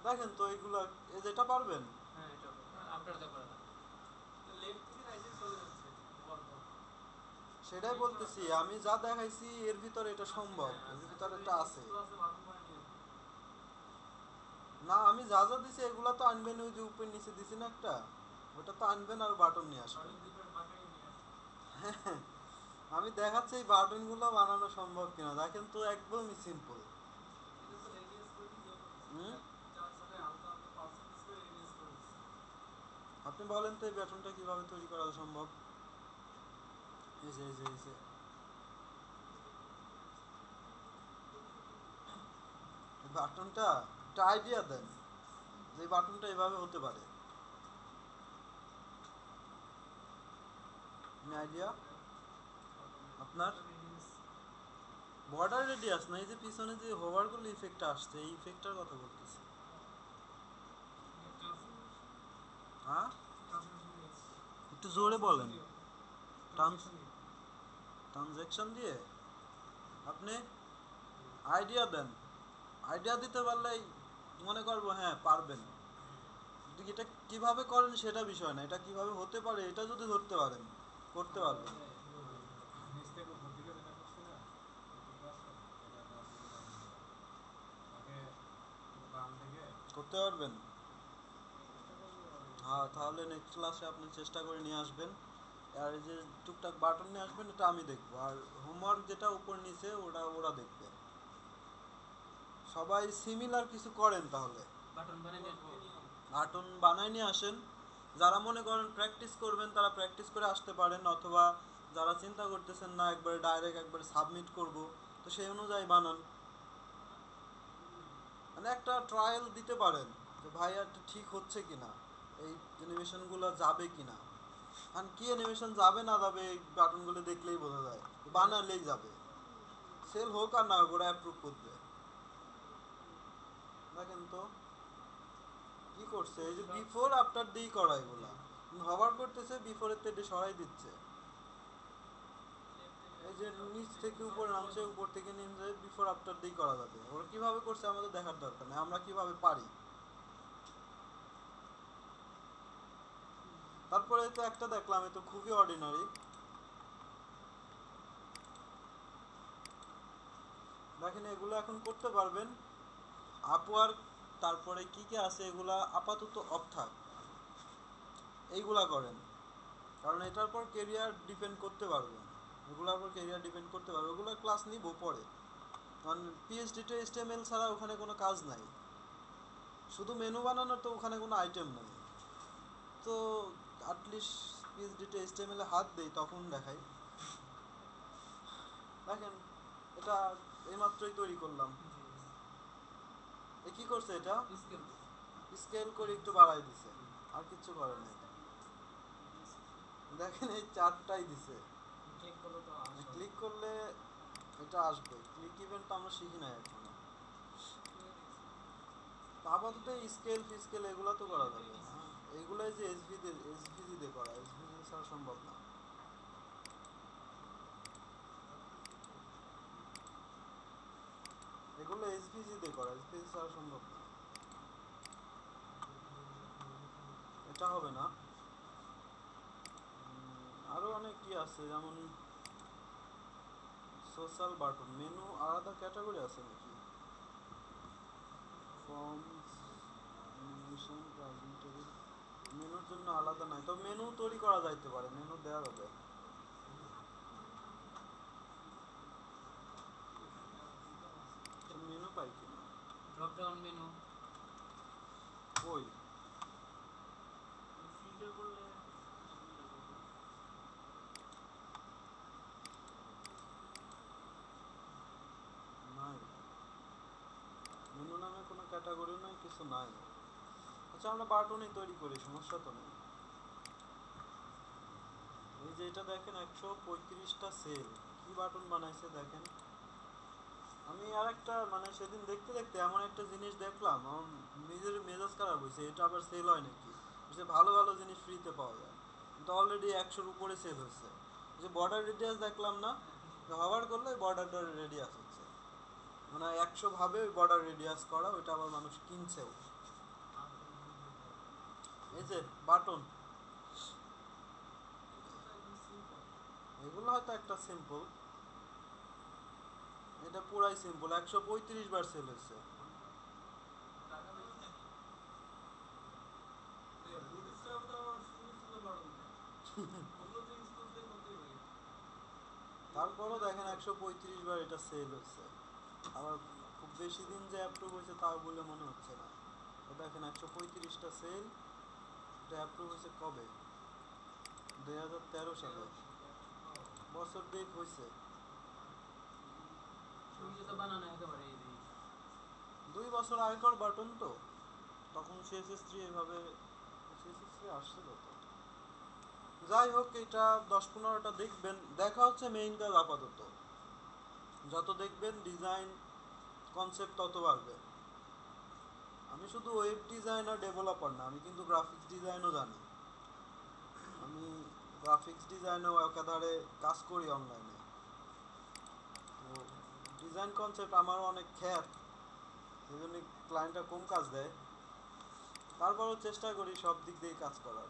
দেখেন তো এইগুলা, যেটা পারবেন হ্যাঁ এটা আপনারা তো করে দেন। লেফট থেকে রাইটে চলে যাচ্ছে পরপর। সেটাই বলতেছি, আমি যা দেখাইছি এর ভিতরে এটা সম্ভব, এর ভিতরে এটা আছে। ক্লাসে বাটন করে নিয়ে না, আমি যা যা দিছি এগুলা তো আনবেন, ওই যে উপর নিচে দিছি না একটা, ওটা তো আনবেন আর বাটন নিয়ে আসবেন। সঠিক দিকের বাঁকাই নিয়ে আসে। আমি দেখাচ্ছি এই বাটন গুলো বানানো সম্ভব কিনা, দেখেন তো একদমই সিম্পল। এটা তো রেডিয়াস করে দিয়ে করতেছে। হুম, চার সাথে হালকা হালকা পার্সেন্টেজ করে রেডিয়াস করে দিচ্ছে। আপনি বলেন তো এই বাটনটা কিভাবে তৈরি করা সম্ভব? এই যে এই বাটনটা একটা আইডিয়া দেন, যে এই বাটনটা এভাবে হতে পারে। আইডিয়া আপনার? বর্ডার রেডিয়াস না, এই যে পিছনে যে হোভার করলে ইফেক্টটা আসছে, এই ইফেক্টটার কথা বলতেছি। হ্যাঁ, একটু জোরে বলেন। ট্রানজ্যাকশন দিয়ে আপনি আইডিয়া দেন, আইডিয়া দিতে পারলেই মনে করবো হ্যাঁ পারবেন। কিন্তু এটা কিভাবে করেন সেটা বিষয় না, এটা কিভাবে হতে পারে এটা যদি ধরতে পারেন করতে পারবেন। নিচ থেকে উপর দিকে যেটা করছি না, ওইটুকু আছে, এটা ডান দিকে নামিয়ে দেওয়া। ওকে বাম থেকে করতে পারবেন? চেষ্টা করবো আমি। হ্যাঁ, তাহলে নেক্সট ক্লাসে আপনি চেষ্টা করে নিয়ে আসবেন। আর এই যে টুকটাক বাটন নিয়ে আসবেন, এটা আমি দেখবো। আর হোমওয়ার্ক যেটা উপর নিচে ওটা ওরা দেখবে। সবাই সিমিলার কিছু করেন তাহলে। বাটন বানিয়ে নিয়ে আসবো। বাটন বানায় নিয়ে আসেন। যারা মনে করেন প্র্যাকটিস করবেন তারা প্র্যাকটিস করে আসতে পারেন, অথবা যারা চিন্তা করতেছেন না একবারে ডাইরেক্ট একবারে সাবমিট করব, তো সেই অনুযায়ী বানান। মানে একটা ট্রায়াল দিতে পারেন যে ভাই একটা ঠিক হচ্ছে কিনা, এই অ্যানিমেশনগুলো যাবে কিনা। কারণ কি অ্যানিমেশন যাবে না যাবে এই বাটনগুলো দেখলেই বোঝা যায়, বানালেই যাবে। সেল হোক আর না হোক ওরা অ্যাপ্রুভ করবে। দেখেন তো কি করছে, এই যে বিফোর আফটার দিয়েই করা, এগুলা হবার করতেছে, বিফোরের থেকে সরাই দিচ্ছে। এই যে নিচ থেকে উপরে নামছে, উপর থেকে নিচে, বিফোর আফটার দিয়েই করা যাবে। ওরা কিভাবে করছে আমাদের দেখার দরকার নেই, আমরা কিভাবে পারি। তারপরে তো একটা দেখলাম, এ তো খুবই অর্ডিনারি। দেখেন এগুলো এখন করতে পারবেন। আপওয়ার্ক তারপরে কি কি আছে এগুলা আপাতত অফ থাক, এইগুলা করেন, কারণ এটার পর কেরিয়ার ডিপেন্ড করতে পারবেন, এগুলোর পর কেরিয়ার ডিপেন্ড করতে পারবে, ওগুলো ক্লাস নিব পরে, কারণ পিএইচডি টু এইচটিএমএল ছাড়া ওখানে কোনো কাজ নাই, শুধু মেনু বানানোর তো ওখানে কোনো আইটেম নাই, তো অ্যাটলিস্ট পিএইচডি টু এইচটিএমএল এ হাত দেই তখন দেখাই। দেখেন এটা এইমাত্রই তৈরি করলাম, এ কি করছে এটা স্কেল স্কেল করে একটু বাড়াই দিছে, আর কিছু করে নাই। দেখেন এই চারটাই দিছে, চেক করলে তো আসবে। ক্লিক করলে এটা আসবে, ক্লিক ইভেন্ট তো আমরা শিখি নাই এখনো, আপাতত স্কেল ফিস্কেল এগুলো তো করা যাবে। হ্যাঁ এইগুলাই যে এসভিজি দিয়ে করা, এসভিজি ছাড়া সম্ভব না। এগুলো এসভিজি দিয়ে করা, এসভিজি ছাড়া সম্ভব না, এটা হবে না। আরো অনেক কি আছে, যেমন সোশ্যাল বাটন, মেনু আলাদা ক্যাটাগরি আছে নাকি, ফর্মস, অ্যানিমেশন, ব্রাউজিং টেবিল, মেনুর জন্য আলাদা নাই, তো মেনু তৈরি করা যাইতে পারে, মেনু দেওয়া যাবে। মেনু পাই কিনা, ড্রপ ডাউন মেনু ওই ফিল্টার করলে নাই, মেনু নামে কোনো ক্যাটাগরি নাই, কিছু নাই। আচ্ছা আমরা বাটনই তৈরি করি, সমস্যা তো নেই। এই যে এটা দেখেন 135টা সেল, কি বাটন বানাইছে দেখেন। আমি আর একটা মানে সেদিন দেখতে দেখতে এমন একটা জিনিস দেখলাম, আমার নিজের মেজাজ খারাপ হয়েছে, এটা আবার সেল হয় নাকি, যে ভালো ভালো জিনিস ফ্রিতে পাওয়া যায়, কিন্তু অলরেডি 100-র উপরে সেল হয়েছে। যে বর্ডার রেডিয়াস দেখলাম না, হওয়ার করলে বর্ডারটা রেডিয়াস হচ্ছে, মানে 100 ভাবে ওই বর্ডার রেডিয়াস করা, ওইটা আবার মানুষ কিনছেও। এই যে বাটন, এগুলো হয়তো একটা সিম্পল, এটা পুরাই সিম্পল, 135 বার সেল হয়েছে। টাকা দেবেন নাকি? বুটস্ট্র্যাপ তো শুরু ছিল বড় মনে ওগুলো তো ইউজ করতে করতেই পারি। তারপরও দেখেন 135 বার এটা সেল হয়েছে, আবার খুব বেশি দিন যে অ্যাপ্রুভ হয়েছে তাও বলে মনে হচ্ছে না। তো দেখেন 135টা সেল, এটা অ্যাপ্রুভ হয়েছে কবে, 2013 সালে, বছর দেখ হয়েছে, সুবিধা তো বানানো একেবারে ইজি। 2 বছর আগেকার বাটন তো, তখন CSS3 এভাবে, CSS3 আসছে কত, যাই হোক এটা 10-15টা দেখবেন, দেখা হচ্ছে মেইন কাজ আপাতত, যত দেখবেন ডিজাইন কনসেপ্ট তত বাড়বে। আমি শুধু ওয়েব ডিজাইন আর ডেভেলপার না, আমি কিন্তু গ্রাফিক্স ডিজাইনও জানি, আমি গ্রাফিক্স ডিজাইনও একাধারে কাজ করি অনলাইনে, তো ডিজাইন কনসেপ্ট আমারও অনেক খ্যাত, সেই জন্য ক্লায়েন্টরা কম কাজ দেয়, তারপরও চেষ্টা করি সব দিক দিয়ে কাজ করার।